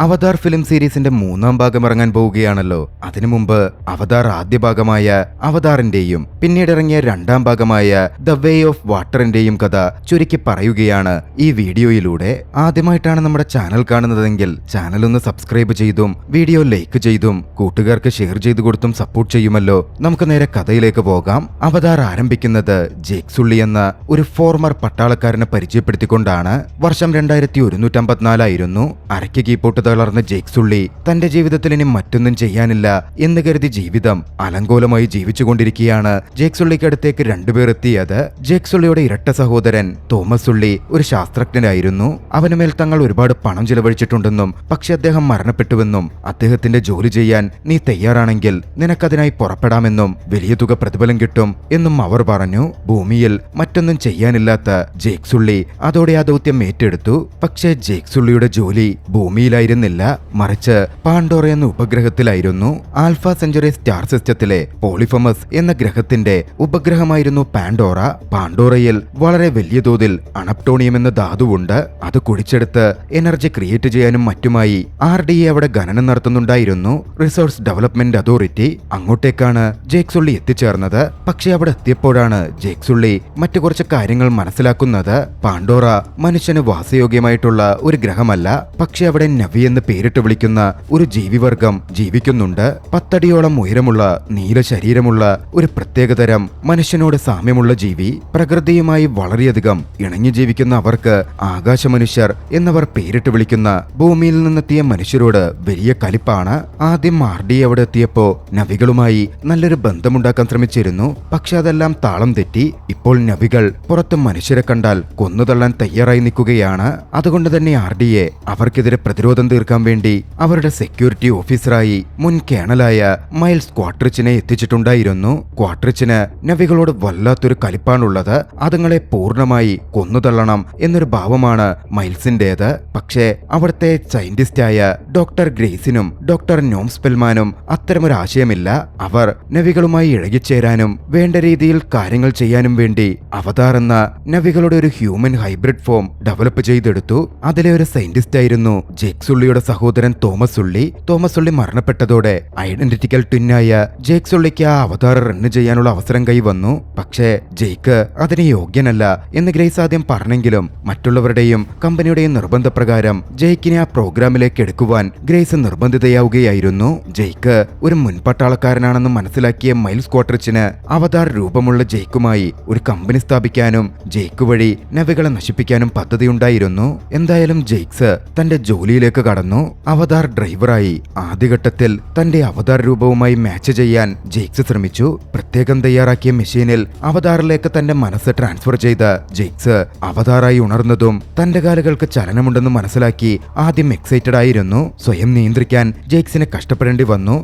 അവതാർ film സീരീസിന്റെ 3ാം ഭാഗം ഇറങ്ങാൻ പോവുകയാണല്ലോ. അതിനു മുമ്പ് അവതാർ ആദ്യ ഭാഗമായ അവതാറിന്റെയും പിന്നീട് ഇറങ്ങിയ 2ാം ഭാഗമായ ദ വേ ഓഫ് വാട്ടറിന്റെയും കഥ ചുരുക്കി പറയുകയാണ് ഈ വീഡിയോയിലൂടെ. ആദ്യമായിട്ടാണ് നമ്മുടെ ചാനൽ കാണുന്നതെങ്കിൽ ചാനൽ ഒന്ന് സബ്സ്ക്രൈബ് ചെയ്തും വീഡിയോ ലൈക്ക് ചെയ്തും കൂട്ടുകാർക്ക് ഷെയർ ചെയ്തു കൊടുത്തും സപ്പോർട്ട് ചെയ്യുമല്ലോ. നമുക്ക് നേരെ കഥയിലേക്ക് പോകാം. അവതാർ ആരംഭിക്കുന്നത് ജേക്ക് സുള്ളി എന്ന ഒരു ഫോർമർ പട്ടാളക്കാരനെ പരിചയപ്പെടുത്തിക്കൊണ്ടാണ്. വർഷം 2154 ആയിരുന്നു. അരയ്ക്ക് കീപ്പോട്ട് തളർന്ന ജേക്ക് സുള്ളി തന്റെ ജീവിതത്തിൽ ഇനി മറ്റൊന്നും ചെയ്യാനില്ല എന്ന് കരുതി ജീവിതം അലങ്കോലമായി ജീവിച്ചുകൊണ്ടിരിക്കുകയാണ്. ജേക്ക് സുള്ളിക്ക് അടുത്തേക്ക് 2 പേർ എത്തിയത്. ജേക്ക് സുള്ളിയുടെ ഇരട്ട സഹോദരൻ തോമസ് സുള്ളി ഒരു ശാസ്ത്രജ്ഞനായിരുന്നു. അവനുമേൽ തങ്ങൾ ഒരുപാട് പണം ചിലവഴിച്ചിട്ടുണ്ടെന്നും പക്ഷെ അദ്ദേഹം മരണപ്പെട്ടുവെന്നും അദ്ദേഹത്തിന്റെ ജോലി ചെയ്യാൻ നീ തയ്യാറാണെങ്കിൽ നിനക്കതിനായി പുറപ്പെടാമെന്നും വലിയ തുക പ്രതിഫലം കിട്ടും എന്നും അവർ പറഞ്ഞു. ഭൂമിയിൽ മറ്റൊന്നും ചെയ്യാനില്ലാത്ത ജേക്ക് സുള്ളി അതോടെ ആ ദൗത്യം ഏറ്റെടുത്തു. പക്ഷേ ജേക്ക് സുള്ളിയുടെ ജോലി ഭൂമിയിലായിരുന്നില്ല, മറിച്ച് പാണ്ടോറ എന്ന ഉപഗ്രഹത്തിലായിരുന്നു. ആൽഫ സെഞ്ചുറി സ്റ്റാർ സിസ്റ്റത്തിലെ പോളിഫമസ് എന്ന ഗ്രഹത്തിന്റെ ഉപഗ്രഹമായിരുന്നു പാണ്ടോറ. പാണ്ടോറയിൽ വളരെ വലിയ തോതിൽ അണപ്റ്റോണിയം എന്ന ധാതുവുണ്ട്. അത് കുഴിച്ചെടുത്ത് എനർജി ക്രിയേറ്റ് ചെയ്യാനും മറ്റുമായി RDA അവിടെ ഖനനം നടത്തുന്നുണ്ടായിരുന്നു. Resource development authority. അങ്ങോട്ടേക്കാണ് ജേക്ക് സുള്ളി എത്തിച്ചേർന്നത്. പക്ഷെ അവിടെ എത്തിയപ്പോഴാണ് ജേക്ക് സുള്ളി മറ്റു കുറച്ച് കാര്യങ്ങൾ മനസ്സിലാക്കുന്നത്. പാണ്ടോറ മനുഷ്യന് വാസയോഗ്യമായിട്ടുള്ള ഒരു ഗ്രഹമല്ല, പക്ഷെ അവിടെ നവി എന്ന് പേരിട്ട് വിളിക്കുന്ന ഒരു ജീവിവർഗം ജീവിക്കുന്നുണ്ട്. 10 അടിയോളം ഉയരമുള്ള നീല ശരീരമുള്ള ഒരു പ്രത്യേകതരം മനുഷ്യനോട് സാമ്യമുള്ള ജീവി. പ്രകൃതിയുമായി വളരെയധികം ഇണങ്ങി ജീവിക്കുന്ന അവർക്ക് ആകാശ മനുഷ്യർ എന്നവർ പേരിട്ട് വിളിക്കുന്ന ഭൂമിയിൽ നിന്നെത്തിയ മനുഷ്യരോട് വലിയ കലിപ്പാണ്. ആദ്യം RDA അവിടെ എത്തിയപ്പോ നവികളുമായി നല്ലൊരു ബന്ധമുണ്ടാക്കാൻ ശ്രമിച്ചിരുന്നു. പക്ഷെ അതെല്ലാം താളം തെറ്റി. ഇപ്പോൾ നവികൾ പുറത്ത് മനുഷ്യരെ കണ്ടാൽ കൊന്നുതള്ളാൻ തയ്യാറായി നിൽക്കുകയാണ്. അതുകൊണ്ട് തന്നെ RDA അവർക്കെതിരെ പ്രതിരോധം തീർക്കാൻ വേണ്ടി അവരുടെ സെക്യൂരിറ്റി ഓഫീസറായി മുൻ കേണലായ മൈൽസ് ക്വാട്രിച്ചിനെ എത്തിച്ചിട്ടുണ്ടായിരുന്നു. ക്വാട്രിച്ചിന് നവികളോട് വല്ലാത്തൊരു കലിപ്പാണുള്ളത്. അതുങ്ങളെ പൂർണ്ണമായി കൊന്നുതള്ളണം എന്നൊരു ഭാവമാണ് മൈൽസിന്റേത്. പക്ഷേ അവിടുത്തെ സയന്റിസ്റ്റായ ഡോക്ടർ ഗ്രേസിനും ഡോക്ടർ നോംസ്പെൽമാനും അത്തരമൊരു ആശയമില്ല. അവർ നവികളുമായി ഇഴകിച്ചേരാനും വേണ്ട രീതിയിൽ കാര്യങ്ങൾ ചെയ്യാനും വേണ്ടി അവതാർ എന്ന നവികളുടെ ഒരു ഹ്യൂമൻ ഹൈബ്രിഡ് ഫോം ഡെവലപ്പ് ചെയ്തെടുത്തു. അതിലെ ഒരു സയന്റിസ്റ്റ് ആയിരുന്നു ജേക്ക് സുള്ളിയുടെ സഹോദരൻ Thomas Sullia. Thomas Sullia മരണപ്പെട്ടതോടെ identical ട്വിന്നായ Jake സുള്ളിക്ക് ആ അവതാർ റണ്ണ് ചെയ്യാനുള്ള അവസരം കൈവന്നു. പക്ഷേ ജേക്ക് അതിന് യോഗ്യനല്ല എന്ന് ഗ്രേസ് ആദ്യം പറഞ്ഞെങ്കിലും മറ്റുള്ളവരുടെയും കമ്പനിയുടെയും നിർബന്ധപ്രകാരം ജേക്കിനെ ആ പ്രോഗ്രാമിലേക്ക് എടുക്കുവാൻ ഗ്രേസ് നിർബന്ധിതയാവുകയായിരുന്നു. ജേക്ക് ഒരു മുൻപട്ടാളക്കാരനാണെന്ന് മനസ്സിലാക്കിയ മൈൽസ് ക്വാട്രിച്ചിന് അവതാർ രൂപമുള്ള ജേക്കുമായി ഒരു കമ്പനി സ്ഥാപിക്കാനും ജേക്ക് വഴി നവികളെ നശിപ്പിക്കാനും പദ്ധതിയുണ്ടായിരുന്നു. എന്തായാലും ജേക്സ് തന്റെ ജോലിയിലേക്ക് കടന്നു. അവതാർ ഡ്രൈവറായി ആദ്യഘട്ടത്തിൽ തന്റെ അവതാർ രൂപവുമായി മാച്ച് ചെയ്യാൻ ജേക്സ് ശ്രമിച്ചു. പ്രത്യേകം തയ്യാറാക്കിയ മെഷീനിൽ അവതാറിലേക്ക് തന്റെ മനസ്സ് ട്രാൻസ്ഫർ ചെയ്ത ജേക്സ് അവതാറായി ഉണർന്നതും തന്റെ കാലുകൾക്ക് ചലനമുണ്ടെന്ന് മനസ്സിലാക്കി ആദ്യം എക്സൈറ്റഡ് ആയിരുന്നു. സ്വയം നിയന്ത്രിക്കാൻ ജേക്സിന് കഷ്ടപ്പെടേണ്ടി വന്നു.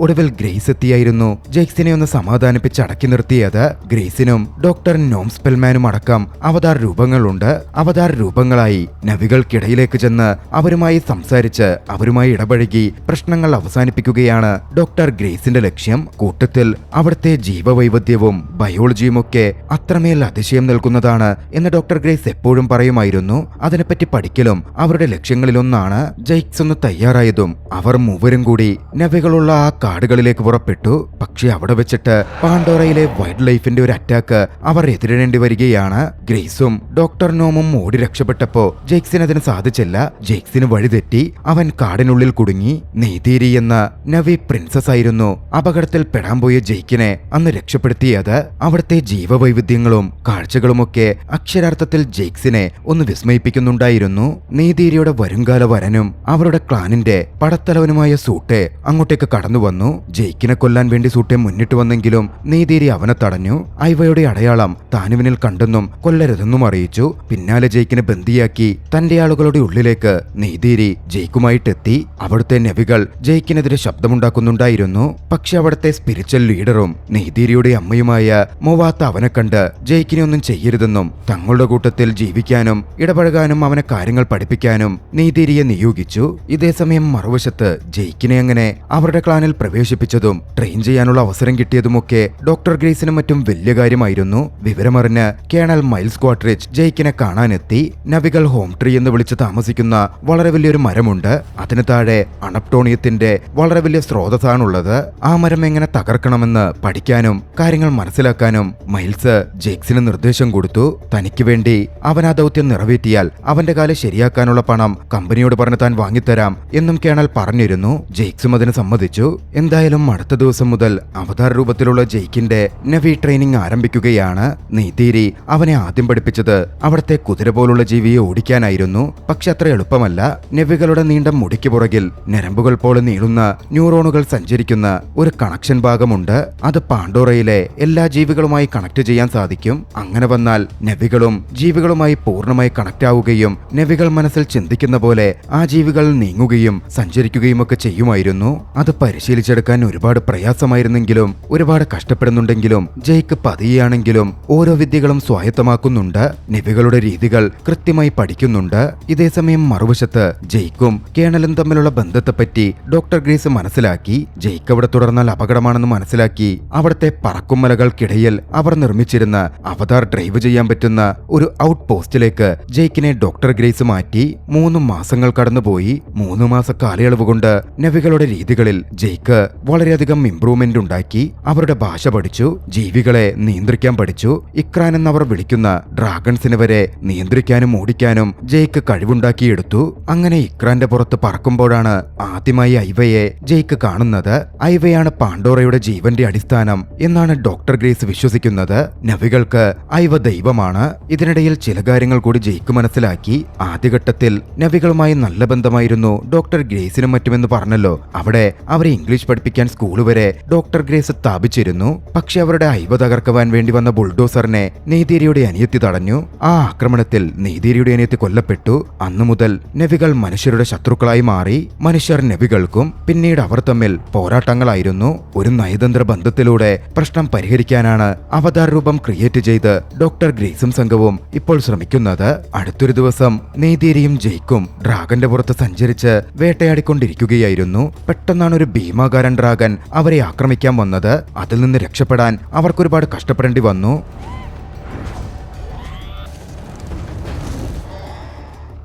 ഒടുവിൽ ഗ്രേസ് എത്തിയായിരുന്നു ജേക്സിനെ ഒന്ന് സമാധാനിപ്പിച്ച് അടക്കി നിർത്തിയത്. ഗ്രേസിനും ഡോക്ടർ നോംസ്പെൽമാനും അടക്കം അവതാർ രൂപങ്ങളുണ്ട്. അവതാർ രൂപങ്ങളായി നവികൾക്കിടയിലേക്ക് ചെന്ന് അവരുമായി സംസാരിച്ച് അവരുമായി ഇടപഴകി പ്രശ്നങ്ങൾ അവസാനിപ്പിക്കുകയാണ് ഡോക്ടർ ഗ്രേസിന്റെ ലക്ഷ്യം. കൂട്ടത്തിൽ അവിടുത്തെ ജീവവൈവിധ്യവും ബയോളജിയുമൊക്കെ അത്രമേൽ അതിശയം നിൽക്കുന്നതാണ് എന്ന് ഡോക്ടർ ഗ്രേസ് എപ്പോഴും പറയുമായിരുന്നു. അതിനെപ്പറ്റി പഠിക്കലും അവരുടെ ലക്ഷ്യങ്ങളിലൊന്നാണ്. ജേക്സ് ഒന്ന് തയ്യാറായതും അവർ മൂവരും കൂടി നവികളുള്ള ആ കാടുകളിലേക്ക് പുറപ്പെട്ടു. പക്ഷെ അവിടെ വെച്ചിട്ട് പാണ്ടോറയിലെ വൈൽഡ് ലൈഫിന്റെ ഒരു അറ്റാക്ക് അവർ എതിരിടേണ്ടി വരികയാണ്. ഗ്രേസും ഡോക്ടർ നോമും ഓടി രക്ഷപ്പെട്ടപ്പോ ജേക്സിന് അതിന് സാധിച്ചില്ല. ജേക്സിന് വഴിതെറ്റി. അവൻ കാടിനുള്ളിൽ കുടുങ്ങി. നെയ്തീരി എന്ന നവി പ്രിൻസസ് ആയിരുന്നു അപകടത്തിൽ പെടാൻ പോയ ജേക്കിനെ അന്ന് രക്ഷപ്പെടുത്തിയത്. അവിടുത്തെ ജീവവൈവിധ്യങ്ങളും കാഴ്ചകളുമൊക്കെ അക്ഷരാർത്ഥത്തിൽ ജേക്സിനെ ഒന്ന് വിസ്മയിപ്പിക്കുന്നുണ്ടായിരുന്നു. നെയ്തീരിയുടെ വരുംകാല വരനും അവരുടെ ക്ലാനിന്റെ പടത്തലവനുമായ സൂട്ടെ അങ്ങോട്ടേക്ക് കടന്നു വന്നു. ജെയ്ക്കിനെ കൊല്ലാൻ വേണ്ടി സൂട്ടെ മുന്നിട്ട് വന്നെങ്കിലും നെയ്തീരി അവനെ തടഞ്ഞു. ഐവയുടെ അടയാളം താനുവിനിൽ കണ്ടെന്നും കൊല്ലരുതെന്നും അറിയിച്ചു. പിന്നാലെ ജെയ്ക്കിനെ ബന്ദിയാക്കി തന്റെ ആളുകളുടെ ഉള്ളിലേക്ക് നെയ്തീരി ജെയ്ക്കുമായിട്ടെത്തി. അവിടുത്തെ നവികൾ ജെയ്ക്കിനെതിരെ ശബ്ദമുണ്ടാക്കുന്നുണ്ടായിരുന്നു. പക്ഷെ അവിടുത്തെ സ്പിരിച്വൽ ലീഡറും നെയ്തീരിയുടെ അമ്മയുമായ മൊവാത്ത അവനെ കണ്ട് ജെയ്ക്കിനെ ഒന്നും ചെയ്യരുതെന്നും തങ്ങളുടെ കൂട്ടത്തിൽ ജീവിക്കാനും ഇടപഴകാനും അവനെ കാര്യങ്ങൾ പഠിപ്പിക്കാനും നെയ്തീരിയെ നിയോഗിച്ചു. ഇതേസമയം മറുവശത്ത് ജെയ്ക്കിനെ അങ്ങനെ അവരുടെ ക്ലാനിൽ പ്രവേശിപ്പിച്ചതും ട്രെയിൻ ചെയ്യാനുള്ള അവസരം കിട്ടിയതുമൊക്കെ ഡോക്ടർ ഗ്രേസിനും മറ്റും വലിയ കാര്യമായിരുന്നു. വിവരമറിഞ്ഞ് കേണൽ മൈൽസ് ക്വാട്രിച്ച് ജെയ്ക്കിനെ കാണാനെത്തി. നവികൾ ഹോം ട്രീ എന്ന് വിളിച്ച് താമസിക്കുന്ന വളരെ വലിയൊരു മരമുണ്ട്. അതിന് താഴെ അണപ്ടോണിയത്തിന്റെ വളരെ വലിയ സ്രോതസ്സാണുള്ളത്. ആ മരം എങ്ങനെ തകർക്കണമെന്ന് പഠിക്കാനും കാര്യങ്ങൾ മനസ്സിലാക്കാനും മൈൽസ് ജെയ്ക്സിന് നിർദ്ദേശം കൊടുത്തു. തനിക്ക് വേണ്ടി അവൻ ആ ദൗത്യം നിറവേറ്റിയാൽ അവന്റെ കാല് ശരിയാക്കാനുള്ള പണം കമ്പനിയോട് പറഞ്ഞ് താൻ വാങ്ങിത്തരാം എന്നും കേണൽ പറഞ്ഞിരുന്നു. ജെയ്ക്സും അതിന് സമ്മതിച്ചു. എന്തായാലും അടുത്ത ദിവസം മുതൽ അവതാർ രൂപത്തിലുള്ള ജെയ്ക്കിന്റെ നവി ട്രെയിനിങ് ആരംഭിക്കുകയാണ്. നെയ്തീരി അവനെ ആദ്യം പഠിപ്പിച്ചത് അവിടുത്തെ കുതിര പോലുള്ള ജീവിയെ ഓടിക്കാനായിരുന്നു. പക്ഷെ അത്ര എളുപ്പമല്ല. നവികളുടെ നീണ്ട മുടിക്ക് പുറകിൽ ഞരമ്പുകൾ പോലെ നീളുന്ന ന്യൂറോണുകൾ സഞ്ചരിക്കുന്ന ഒരു കണക്ഷൻ ഭാഗമുണ്ട്. അത് പാണ്ടോറയിലെ എല്ലാ ജീവികളുമായി കണക്ട് ചെയ്യാൻ സാധിക്കും. അങ്ങനെ വന്നാൽ നവികളും ജീവികളുമായി പൂർണ്ണമായി കണക്ട് ആവുകയും നവികൾ മനസ്സിൽ ചിന്തിക്കുന്ന പോലെ ആ ജീവികൾ നീങ്ങുകയും സഞ്ചരിക്കുകയും ഒക്കെ ചെയ്യുമായിരുന്നു. അത് പരിശീലിച്ചെടുക്കാൻ ഒരുപാട് പ്രയാസമായിരുന്നെങ്കിലും ഒരുപാട് കഷ്ടപ്പെടുന്നുണ്ടെങ്കിലും ജെയ്ക്ക് പതിയെയാണെങ്കിലും ഓരോ വിദ്യകളും സ്വായത്തമാക്കുന്നുണ്ട്. നവികളുടെ രീതികൾ കൃത്യമായി പഠിക്കുന്നുണ്ട്. ഇതേസമയം മറുവശത്ത് ജെയ്ക്കും കേണലും തമ്മിലുള്ള ബന്ധത്തെപ്പറ്റി ഡോക്ടർ ഗ്രേസ് മനസ്സിലാക്കി. ജെയ്ക്ക് അവിടെ തുടർന്നാൽ അപകടമാണെന്ന് മനസ്സിലാക്കി അവിടുത്തെ പറക്കുമലകൾക്കിടയിൽ അവർ നിർമ്മിച്ചിരുന്ന അവതാർ ഡ്രൈവ് ചെയ്യാൻ പറ്റുന്ന ഒരു ഔട്ട് പോസ്റ്റിലേക്ക് ജെയ്ക്കിനെ ഡോക്ടർ ഗ്രേസ് മാറ്റി. 3 മാസങ്ങൾ കടന്നുപോയി. 3 മാസ കാലയളവ് കൊണ്ട് നവികളുടെ രീതികളിൽ ജെയ്ക്ക് വളരെയധികം ഇംപ്രൂവ്മെന്റ് ഉണ്ടാക്കി. അവരുടെ ഭാഷ പഠിച്ചു. ജീവികളെ നിയന്ത്രിക്കാൻ പഠിച്ചു. ഇക്രാൻ എന്നവർ വിളിക്കുന്ന ഡ്രാഗൺസിനെ വരെ നിയന്ത്രിക്കാനും ഓടിക്കാനും ജെയ്ക്ക് കഴിവുണ്ടാക്കിയെടുത്തു. അങ്ങനെ ഇക്രാന്റെ പുറത്ത് പറക്കുമ്പോഴാണ് ആദ്യമായി ഐവയെ ജെയ്ക്ക് കാണുന്നത്. ഐവയാണ് പാണ്ടോറയുടെ ജീവന്റെ അടിസ്ഥാനം എന്നാണ് ഡോക്ടർ ഗ്രേസ് വിശ്വസിക്കുന്നത്. നവികൾക്ക് ഐവ ദൈവമാണ്. ഇതിനിടയിൽ ചില കാര്യങ്ങൾ കൂടി ജെയ്ക്ക് മനസ്സിലാക്കി. ആദ്യഘട്ടത്തിൽ നവികളുമായി നല്ല ബന്ധമായിരുന്നു ഡോക്ടർ ഗ്രേസിനും മറ്റുമെന്ന് പറഞ്ഞല്ലോ. അവിടെ അവരെ ഇംഗ്ലീഷ് പഠിപ്പിക്കാൻ സ്കൂൾ വരെ ഡോക്ടർ ഗ്രേസ് സ്ഥാപിച്ചിരുന്നു. പക്ഷെ അവരുടെ ഐവ തകർക്കുവാൻ വേണ്ടി വന്ന ബുൾഡോസറിനെ നെയ്തീരിയുടെ അനിയത്തി തടഞ്ഞു. ആ ആക്രമണത്തിൽ നെയ്തീരിയുടെ അനിയത്തി കൊല്ലപ്പെട്ടു. അന്നു മുതൽ നവികൾ മനുഷ്യരുടെ ശത്രുക്കളായി മാറി. മനുഷ്യർ നവികൾക്കും. പിന്നീട് അവർ തമ്മിൽ പോരാട്ടങ്ങളായിരുന്നു. ഒരു നയതന്ത്ര ബന്ധത്തിലൂടെ പ്രശ്നം പരിഹരിക്കാനാണ് അവതാർ രൂപം ക്രിയേറ്റ് ചെയ്ത് ഡോക്ടർ ഗ്രേസും സംഘവും ഇപ്പോൾ ശ്രമിക്കുന്നത്. അടുത്തൊരു ദിവസം നെയ്തീരിയും ജെയ്ക്കും ഡ്രാഗന്റെ പുറത്ത് സഞ്ചരിച്ച് വേട്ടയാടിക്കൊണ്ടിരിക്കുകയായിരുന്നു. പെട്ടെന്നാണ് ഒരു ഭീമാകാരൻ ഡ്രാഗൻ അവരെ ആക്രമിക്കാൻ വന്നത്. അതിൽ നിന്ന് രക്ഷപ്പെടാൻ അവർക്കൊരുപാട് കഷ്ടപ്പെടേണ്ടി വന്നു.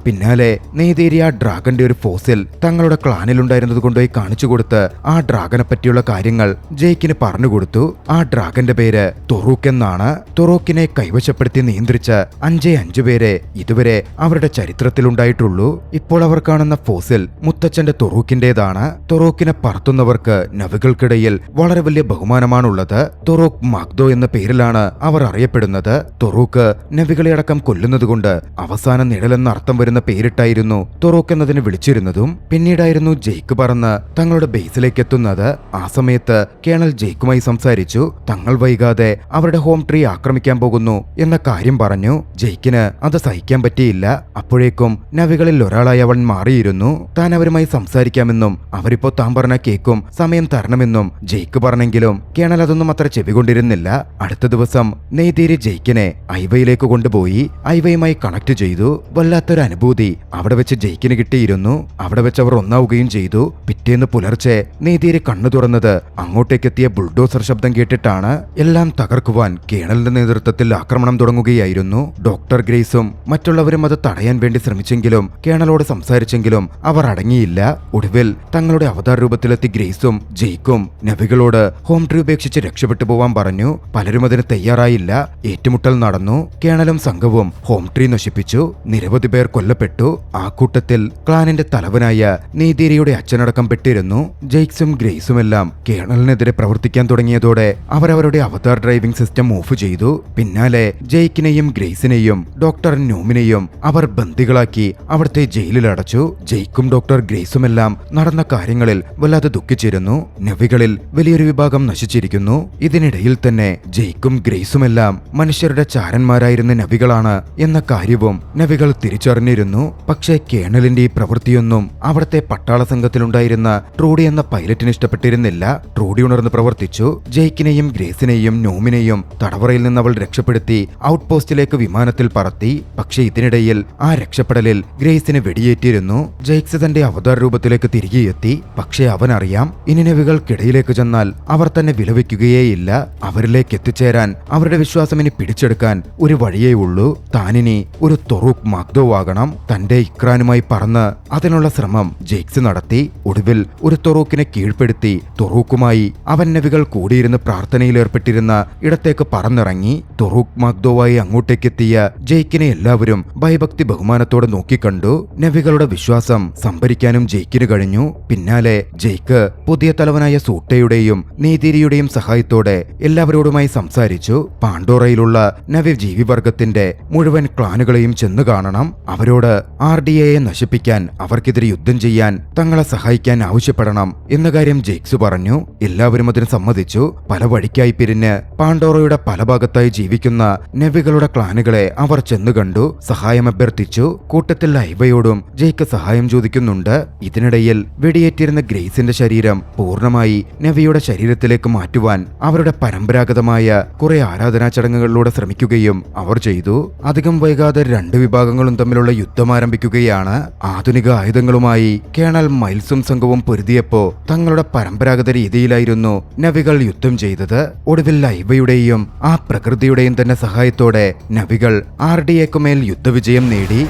പിന്നാലെ നെയ്തേരി ആ ഡ്രാഗന്റെ ഒരു ഫോസിൽ തങ്ങളുടെ ക്ലാനിലുണ്ടായിരുന്നത് കൊണ്ടുപോയി കാണിച്ചു കൊടുത്ത് ആ ഡ്രാഗനെ പറ്റിയുള്ള കാര്യങ്ങൾ ജെയ്ക്കിന് പറഞ്ഞുകൊടുത്തു. ആ ഡ്രാഗന്റെ പേര് തൊറൂക്ക് എന്നാണ്. തൊറൂക്കിനെ കൈവശപ്പെടുത്തി നിയന്ത്രിച്ച 5 പേരെ ഇതുവരെ അവരുടെ ചരിത്രത്തിലുണ്ടായിട്ടുള്ളൂ. ഇപ്പോൾ അവർ കാണുന്ന ഫോസിൽ മുത്തച്ഛന്റെ തൊറൂക്കിന്റേതാണ്. തൊറൂക്കിനെ പറത്തുന്നവർക്ക് നവികൾക്കിടയിൽ വളരെ വലിയ ബഹുമാനമാണുള്ളത്. തൊറൂക്ക് മാഗ്ദോ എന്ന പേരിലാണ് അവർ അറിയപ്പെടുന്നത്. തൊറൂക്ക് നവികളെ അടക്കം കൊല്ലുന്നതുകൊണ്ട് അവസാന നിഴലെന്ന അർത്ഥം വരുന്ന പേരിട്ടായിരുന്നു തൊറൂക്ക് എന്നതിന് വിളിച്ചിരുന്നതും. പിന്നീടായിരുന്നു ജെയ്ക്ക് പറന്ന് തങ്ങളുടെ ബേസിലേക്ക് എത്തുന്നത്. ആ സമയത്ത് കേണൽ ജെയ്ക്കുമായി സംസാരിച്ചു. തങ്ങൾ വൈകാതെ അവരുടെ ഹോം ട്രീ ആക്രമിക്കാൻ പോകുന്നു എന്ന കാര്യം പറഞ്ഞു. ജെയ്ക്കിന് അത് സഹിക്കാൻ പറ്റിയില്ല. അപ്പോഴേക്കും നവികളിൽ ഒരാളായി അവൻ മാറിയിരുന്നു. താൻ അവരുമായി സംസാരിക്കാമെന്നും അവരിപ്പോ താൻ പറഞ്ഞ കേക്കും സമയം തരണമെന്നും ജെയ്ക്ക് പറഞ്ഞെങ്കിലും കേണൽ അതൊന്നും അത്ര ചെവികൊണ്ടിരുന്നില്ല. അടുത്ത ദിവസം നെയ്തീരി ജെയ്ക്കിനെ ഐവയിലേക്ക് കൊണ്ടുപോയി ഐവയുമായി കണക്ട് ചെയ്തു. വല്ലാത്തൊരു അനുഭൂതി അവിടെ വെച്ച് ജെയ്ക്കിന് കിട്ടിയിരുന്നു. അവിടെ വെച്ച് അവർ ഒന്നാവുകയും ചെയ്തു. പിറ്റേന്ന് പുലർച്ചെ നെയ്തീരി കണ്ണു തുറന്നത് അങ്ങോട്ടേക്കെത്തിയ ബുൾഡോസർ ശബ്ദം കേട്ടിട്ടാണ്. എല്ലാം തകർക്കുവാൻ കേണലിന്റെ നേതൃത്വത്തിൽ ആക്രമണം തുടങ്ങുകയായിരുന്നു. ഡോക്ടർ ഗ്രേസും മറ്റുള്ളവരും അത് തടയാൻ വേണ്ടി ശ്രമിച്ചെങ്കിലും കേണലോട് സംസാരിച്ചെങ്കിലും അവർ അടങ്ങിയില്ല. ഒടുവിൽ തങ്ങളുടെ അവതാർ രൂപത്തിലെത്തി ഗ്രേസും ജെയ്ക്കും നവികളോട് ഹോം ട്രീ ഉപേക്ഷിച്ച് രക്ഷപ്പെട്ടു പോവാൻ പറഞ്ഞു. പലരും അതിന് തയ്യാറായില്ല. ഏറ്റുമുട്ടൽ നടന്നു. കേണലും സംഘവും ഹോം ട്രീ നശിപ്പിച്ചു. നിരവധി പേർ കൊല്ലപ്പെട്ടു. ആ കൂട്ടത്തിൽ ക്ലാനിന്റെ തലവനായ നെയ്തീരിയുടെ അച്ഛനടക്കം പെട്ടിരുന്നു. ജെയ്ക്സും ഗ്രേസുമെല്ലാം കേണലിനെതിരെ പ്രവർത്തിക്കാൻ തുടങ്ങിയതോടെ അവരവരുടെ അവതാർ ഡ്രൈവിംഗ് സിസ്റ്റം ഓഫ് ചെയ്തു. പിന്നാലെ ജെയ്ക്കിനെയും ഗ്രേസിനെയും ഡോക്ടർ ന്യൂമിനെയും അവർ ബന്ദികളാക്കി അവിടുത്തെ ജയിലിൽ അടച്ചു. ജെയ്ക്കും ഡോക്ടർ ഗ്രേസുമെല്ലാം നടന്ന കാര്യങ്ങളിൽ വല്ലാതെ ദുഃഖിച്ചിരുന്നു. നവികളിൽ വലിയൊരു വിഭാഗം നശിച്ചിരിക്കുന്നു. ഇതിനിടയിൽ തന്നെ ജെയ്ക്കും ഗ്രേസുമെല്ലാം മനുഷ്യരുടെ ചാരന്മാരായിരുന്ന നവികളാണ് എന്ന കാര്യവും നവികൾ തിരിച്ചറിഞ്ഞിരുന്നു. ഉണ്ടായിരുന്നു. പക്ഷേ കേണലിന്റെ ഈ പ്രവൃത്തിയൊന്നും അവിടുത്തെ പട്ടാള സംഘത്തിലുണ്ടായിരുന്ന ട്രൂഡി എന്ന പൈലറ്റിന് ഇഷ്ടപ്പെട്ടിരുന്നില്ല. ട്രൂഡി ഉണർന്ന് പ്രവർത്തിച്ചു. ജെയ്ക്കിനെയും ഗ്രേസിനെയും നോമിനെയും തടവറയിൽ നിന്ന് അവൾ രക്ഷപ്പെടുത്തി ഔട്ട് പോസ്റ്റിലേക്ക് വിമാനത്തിൽ പറത്തി. പക്ഷേ ഇതിനിടയിൽ ആ രക്ഷപ്പെടലിൽ ഗ്രേസിന് വെടിയേറ്റിരുന്നു. ജെയ്ക്സ് തന്റെ അവതാർ രൂപത്തിലേക്ക് തിരികെ എത്തി. പക്ഷേ അവനറിയാം, ഇനി നബികൾക്കിടയിലേക്ക് ചെന്നാൽ അവർ തന്നെ വിലവെക്കുകയേയില്ല. അവരിലേക്ക് എത്തിച്ചേരാൻ, അവരുടെ വിശ്വാസം ഇനി പിടിച്ചെടുക്കാൻ ഒരു വഴിയേ ഉള്ളൂ. താനിനി ഒരു തൊറൂക്ക് മഗ്ദോ ആകണം. തന്റെ ഇക്രാനുമായി പറന്ന് അതിനുള്ള ശ്രമം ജെയ്ക്സ് നടത്തി. ഒടുവിൽ ഒരു തൊറൂക്കിനെ കീഴ്പ്പെടുത്തി തൊറൂക്കുമായി അവൻ നബികൾ കൂടിയിരുന്ന് പ്രാർത്ഥനയിലേർപ്പെട്ടിരുന്ന ഇടത്തേക്ക് പറന്നിറങ്ങി. തൊറൂക്ക് മഗ്ദോവായി അങ്ങോട്ടേക്കെത്തിയ ജെയ്ക്കിനെ എല്ലാവരും ഭയഭക്തി ബഹുമാനത്തോടെ നോക്കിക്കണ്ടു. നബികളുടെ വിശ്വാസം സംഭരിക്കാനും ജെയ്ക്കിന് കഴിഞ്ഞു. പിന്നാലെ ജെയ്ക്ക് പുതിയ തലവനായ സൂട്ടയുടെയും നീതിരിയുടെയും സഹായത്തോടെ എല്ലാവരോടുമായി സംസാരിച്ചു. പാണ്ടോറയിലുള്ള നവി ജീവിവർഗത്തിന്റെ മുഴുവൻ ക്ലാനുകളെയും ചെന്നു കാണണം. അവരോട് RDA നശിപ്പിക്കാൻ, അവർക്കെതിരെ യുദ്ധം ചെയ്യാൻ തങ്ങളെ സഹായിക്കാൻ ആവശ്യപ്പെടണം എന്ന കാര്യം ജെയ്ക്സ് പറഞ്ഞു. എല്ലാവരും അതിന് സമ്മതിച്ചു. പല വഴിക്കായി പിരിഞ്ഞ് പാണ്ടോറയുടെ പല ഭാഗത്തായി ജീവിക്കുന്ന നബികളുടെ ക്ലാനുകളെ അവർ ചെന്നു കണ്ടു, സഹായം അഭ്യർത്ഥിച്ചു. കൂട്ടത്തിൽ ഐവയോടും ജെയ്ക്ക് സഹായം ചോദിക്കുന്നുണ്ട്. ഇതിനിടയിൽ വെടിയേറ്റിരുന്ന ഗ്രേസിന്റെ ശരീരം പൂർണ്ണമായി നവിയുടെ ശരീരത്തിലേക്ക് മാറ്റുവാൻ അവരുടെ പരമ്പരാഗതമായ കുറെ ആരാധനാ ചടങ്ങുകളിലൂടെ ശ്രമിക്കുകയും അവർ ചെയ്തു. അധികം വൈകാതെ രണ്ട് വിഭാഗങ്ങളും തമ്മിലുള്ള യുദ്ധം ആരംഭിക്കുകയാണ്. ആധുനിക ആയുധങ്ങളുമായി കേണൽ മൈൽസും സംഘവും പൊരുതിയപ്പോ തങ്ങളുടെ പരമ്പരാഗത രീതിയിലായിരുന്നു നവികൾ യുദ്ധം ചെയ്തത്. ഒടുവിൽ ഐവയുടെയും ആ പ്രകൃതിയുടെയും തന്നെ സഹായത്തോടെ നവികൾ RDAക്കുമേൽ യുദ്ധവിജയം നേടി.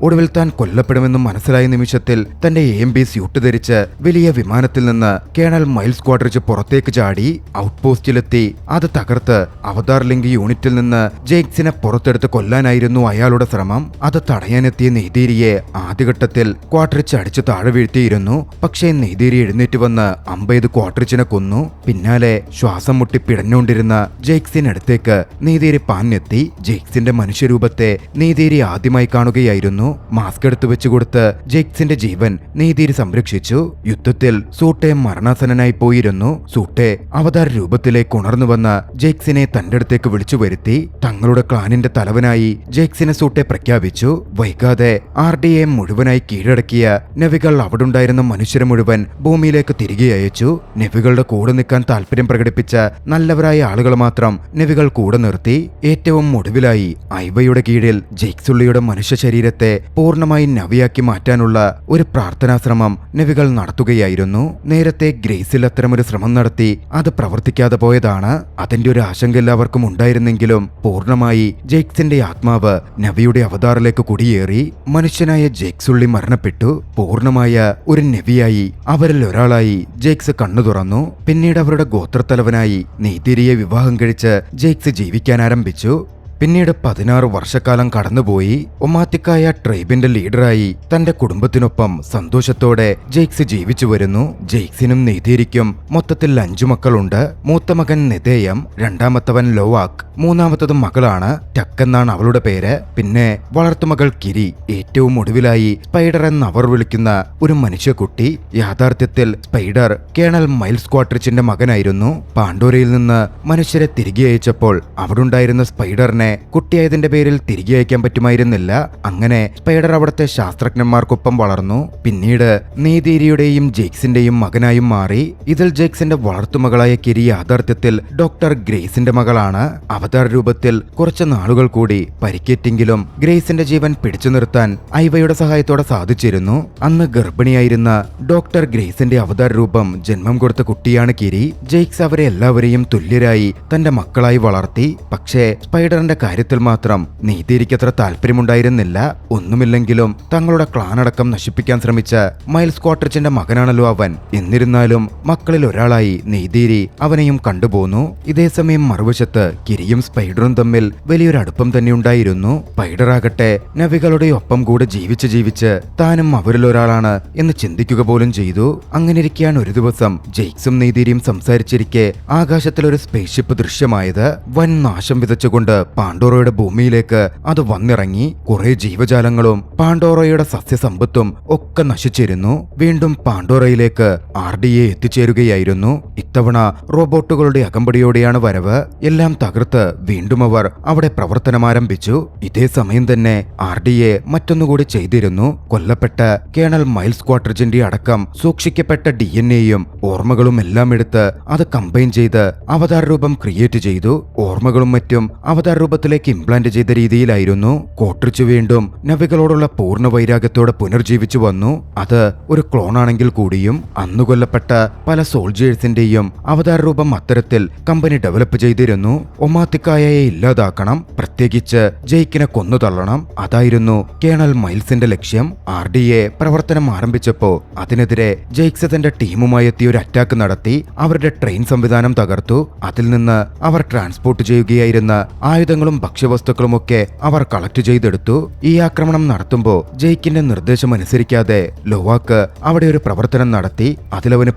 ഒടുവിൽ താൻ കൊല്ലപ്പെടുമെന്നും മനസ്സിലായ നിമിഷത്തിൽ തന്റെ AMB സ്യൂട്ട് ധരിച്ച് വലിയ വിമാനത്തിൽ നിന്ന് കേണൽ മൈൽസ് ക്വാഡ്രിച്ച് പുറത്തേക്ക് ചാടി ഔട്ട് പോസ്റ്റിലെത്തി അത് തകർത്ത് അവതാർ ലിങ്ക് യൂണിറ്റിൽ നിന്ന് ജെയ്ക്സിനെ പുറത്തെടുത്ത് കൊല്ലാനായിരുന്നു അയാളുടെ ശ്രമം. അത് തടയാനെത്തിയ നെയ്തീരിയെ ആദ്യഘട്ടത്തിൽ ക്വാഡ്രിച്ച് അടിച്ചു താഴെ വീഴ്ത്തിയിരുന്നു. പക്ഷേ നെയ്തീരി എഴുന്നേറ്റ് വന്ന് അമ്പെയ്ത് ക്വാഡ്രിച്ചിനെ കൊന്നു. പിന്നാലെ ശ്വാസം മുട്ടി പിടഞ്ഞുകൊണ്ടിരുന്ന ജെയ്ക്സിനടുത്തേക്ക് നെയ്തീരി പാഞ്ഞെത്തി. ജെയ്ക്സിന്റെ മനുഷ്യരൂപത്തെ നെയ്തീരി ആദ്യമായി കാണുകയായിരുന്നു. മാസ്ക് എടുത്തു വെച്ചുകൊടുത്ത് ജെയ്ക്സിന്റെ ജീവൻ നീതിരി സംരക്ഷിച്ചു. യുദ്ധത്തിൽ സൂട്ടെ മരണാസനായി പോയിരുന്നു. സൂട്ടെ അവതാര രൂപത്തിലേക്ക് ഉണർന്നു വന്ന ജെയ്ക്സിനെ തന്റെ അടുത്തേക്ക് വിളിച്ചു വരുത്തി. തങ്ങളുടെ ക്ലാനിന്റെ തലവനായി ജെയ്ക്സിനെ സൂട്ടെ പ്രഖ്യാപിച്ചു. വൈകാതെ RDA മുഴുവനായി കീഴടക്കിയ നവികൾ അവിടുണ്ടായിരുന്ന മനുഷ്യരെ മുഴുവൻ ഭൂമിയിലേക്ക് തിരികെ അയച്ചു. നവികളുടെ കൂടെ നിൽക്കാൻ താല്പര്യം പ്രകടിപ്പിച്ച നല്ലവരായ ആളുകൾ മാത്രം നവികൾ കൂടെ നിർത്തി. ഏറ്റവും ഒടുവിലായി ഐവയുടെ കീഴിൽ ജെയ്ക്സുള്ളിയുടെ മനുഷ്യ ശരീരത്തെ പൂർണ്ണമായി നവിയാക്കി മാറ്റാനുള്ള ഒരു പ്രാർത്ഥനാശ്രമം നവികൾ നടത്തുകയായിരുന്നു. നേരത്തെ ഗ്രേസിൽ അത്തരമൊരു ശ്രമം നടത്തി അത് പ്രവർത്തിക്കാതെ പോയതാണ്. അതിന്റെ ഒരു ആശങ്ക എല്ലാവർക്കും ഉണ്ടായിരുന്നെങ്കിലും പൂർണ്ണമായി ജെയ്ക്സിന്റെ ആത്മാവ് നവിയുടെ അവതാറിലേക്ക് കുടിയേറി. മനുഷ്യനായ ജെയ്ക്സുള്ളി മരണപ്പെട്ടു. പൂർണ്ണമായ ഒരു നവിയായി അവരിൽ ഒരാളായി ജെയ്ക്സ് കണ്ണു തുറന്നു. പിന്നീട് അവരുടെ ഗോത്രത്തലവനായി നീതിരിയെ വിവാഹം കഴിച്ച് ജെയ്ക്സ് ജീവിക്കാൻ ആരംഭിച്ചു. പിന്നീട് 16 വർഷക്കാലം കടന്നുപോയി. ഒമാത്തിക്കായ ട്രൈബിന്റെ ലീഡറായി തന്റെ കുടുംബത്തിനൊപ്പം സന്തോഷത്തോടെ ജെയ്ക്സ് ജീവിച്ചു വരുന്നു. ജെയ്ക്സിനും നെയ്തീരിക്കും മൊത്തത്തിൽ 5 മക്കളുണ്ട്. മൂത്ത മകൻ നെതേയം, രണ്ടാമത്തവൻ ലോവാക്ക്, മൂന്നാമത്തത് മകളാണ് ടക്ക് എന്നാണ് അവളുടെ പേര്. പിന്നെ വളർത്തുമകൾ കിരി, ഏറ്റവും ഒടുവിലായി സ്പൈഡർ എന്ന് അവർ വിളിക്കുന്ന ഒരു മനുഷ്യക്കുട്ടി. യാഥാർത്ഥ്യത്തിൽ സ്പൈഡർ കേണൽ മൈൽസ് ക്വാഡ്രിച്ചിന്റെ മകനായിരുന്നു. പാണ്ടോരയിൽ നിന്ന് മനുഷ്യരെ തിരികെ അയച്ചപ്പോൾ അവിടുണ്ടായിരുന്ന സ്പൈഡറിനെ കുട്ടിയായതിന്റെ പേരിൽ തിരികെ അയക്കാൻ പറ്റുമായിരുന്നില്ല. അങ്ങനെ സ്പൈഡർ അവിടുത്തെ ശാസ്ത്രജ്ഞന്മാർക്കൊപ്പം വളർന്നു. പിന്നീട് നീതിരിയുടെയും ജെയ്ക്സിന്റെയും മകനായും മാറി. ഇതിൽ ജെയ്ക്സിന്റെ വളർത്തുമകളായ കിരി യാഥാർത്ഥ്യത്തിൽ ഡോക്ടർ ഗ്രേസിന്റെ മകളാണ്. അവതാർ രൂപത്തിൽ കുറച്ച് നാളുകൾ കൂടി പരിക്കേറ്റെങ്കിലും ഗ്രേസിന്റെ ജീവൻ പിടിച്ചു നിർത്താൻ ഐവയുടെ സഹായത്തോടെ സാധിച്ചിരുന്നു. അന്ന് ഗർഭിണിയായിരുന്ന ഡോക്ടർ ഗ്രേസിന്റെ അവതാർ രൂപം ജന്മം കൊടുത്ത കുട്ടിയാണ് കിരി. ജെയ്ക്സ് അവരെ എല്ലാവരെയും തുല്യരായി തന്റെ മക്കളായി വളർത്തി. പക്ഷേ സ്പൈഡറിന്റെ കാര്യത്തിൽ മാത്രം നീതിരിക്കത്ര താല്പര്യമുണ്ടായിരുന്നില്ല. ഒന്നുമില്ലെങ്കിലും തങ്ങളുടെ ക്ലാനടക്കം നശിപ്പിക്കാൻ ശ്രമിച്ച മൈൽസ് ക്വാഡ്രിച്ചിന്റെ മകനാണല്ലോ അവൻ. എന്നിരുന്നാലും മക്കളിൽ ഒരാളായി നീതിരി അവനെയും കണ്ടുപോന്നു. ഇതേസമയം മറുവശത്ത് കിരിയും സ്പൈഡറും തമ്മിൽ വലിയൊരു അടുപ്പം തന്നെ ഉണ്ടായിരുന്നു. സ്പൈഡറാകട്ടെ നവികളുടെ ഒപ്പം കൂടെ ജീവിച്ച് താനും അവരിലൊരാളാണ് എന്ന് ചിന്തിക്കുക പോലും ചെയ്തു. അങ്ങനെയിരിക്കെയാണ് ഒരു ദിവസം ജെയ്ക്സും നീതിരിയും സംസാരിച്ചിരിക്കെ ആകാശത്തിൽ ഒരു സ്പേസ്ഷിപ്പ് ദൃശ്യമായത്. വൻ നാശം വിതച്ചുകൊണ്ട് പാണ്ടോറയുടെ ഭൂമിയിലേക്ക് അത് വന്നിറങ്ങി. കുറെ ജീവജാലങ്ങളും പാണ്ടോറയുടെ സസ്യസമ്പത്തും ഒക്കെ നശിച്ചിരുന്നു. വീണ്ടും പാണ്ടോറയിലേക്ക് RDA എത്തിച്ചേരുകയായിരുന്നു. ഇത്തവണ റോബോട്ടുകളുടെ അകമ്പടിയോടെയാണ് വരവ്. എല്ലാം തകർത്ത് വീണ്ടും അവർ അവിടെ പ്രവർത്തനം ആരംഭിച്ചു. ഇതേ സമയം തന്നെ RDA മറ്റൊന്നുകൂടി ചെയ്തിരുന്നു. കൊല്ലപ്പെട്ട കേണൽ മൈൽസ് ക്വാർട്രിഡ്ജിന്റെ അടക്കം സൂക്ഷിക്കപ്പെട്ട DNA-യും ഓർമ്മകളും എല്ലാം എടുത്ത് അത് കമ്പൈൻ ചെയ്ത് അവതാർ രൂപം ക്രിയേറ്റ് ചെയ്തു. ഓർമ്മകളും മറ്റും അവതാർ രൂപത്തിലേക്ക് ഇംപ്ലാന്റ് ചെയ്ത രീതിയിലായിരുന്നു. കോട്രിച്ച് വീണ്ടും നവികളോടുള്ള പൂർണ്ണ വൈരാഗ്യത്തോടെ പുനർജീവിച്ചു വന്നു. അത് ഒരു ക്ലോണാണെങ്കിൽ കൂടിയും അന്നു കൊല്ലപ്പെട്ട പല സോൾജേഴ്സിന്റെയും അവതാർ രൂപം അത്തരത്തിൽ കമ്പനി ഡെവലപ്പ് ചെയ്തിരുന്നു. ഒമാത്തിക്കായയെ ഇല്ലാതാക്കണം, പ്രത്യേകിച്ച് ജെയ്ക്കിനെ കൊന്നുതള്ളണം. അതായിരുന്നു കേണൽ മൈൽസിന്റെ ലക്ഷ്യം. RDA പ്രവർത്തനം ആരംഭിച്ചപ്പോ അതിനെതിരെ ജെയ്ക്സ് തന്റെ ടീമുമായി എത്തി ഒരു അറ്റാക്ക് നടത്തി അവരുടെ ട്രെയിൻ സംവിധാനം തകർത്തു. അതിൽ നിന്ന് അവർ ട്രാൻസ്പോർട്ട് ചെയ്യുകയായിരുന്ന ആയുധങ്ങളും ഭക്ഷ്യവസ്തുക്കളുമൊക്കെ അവർ കളക്ട് ചെയ്തെടുത്തു. ഈ ആക്രമണം നടത്തുമ്പോൾ ജെയ്ക്കിന്റെ നിർദ്ദേശം അനുസരിക്കാതെ ലോവാക്ക് അവിടെ ഒരു പ്രവർത്തനം നടത്തി. അതിലവന്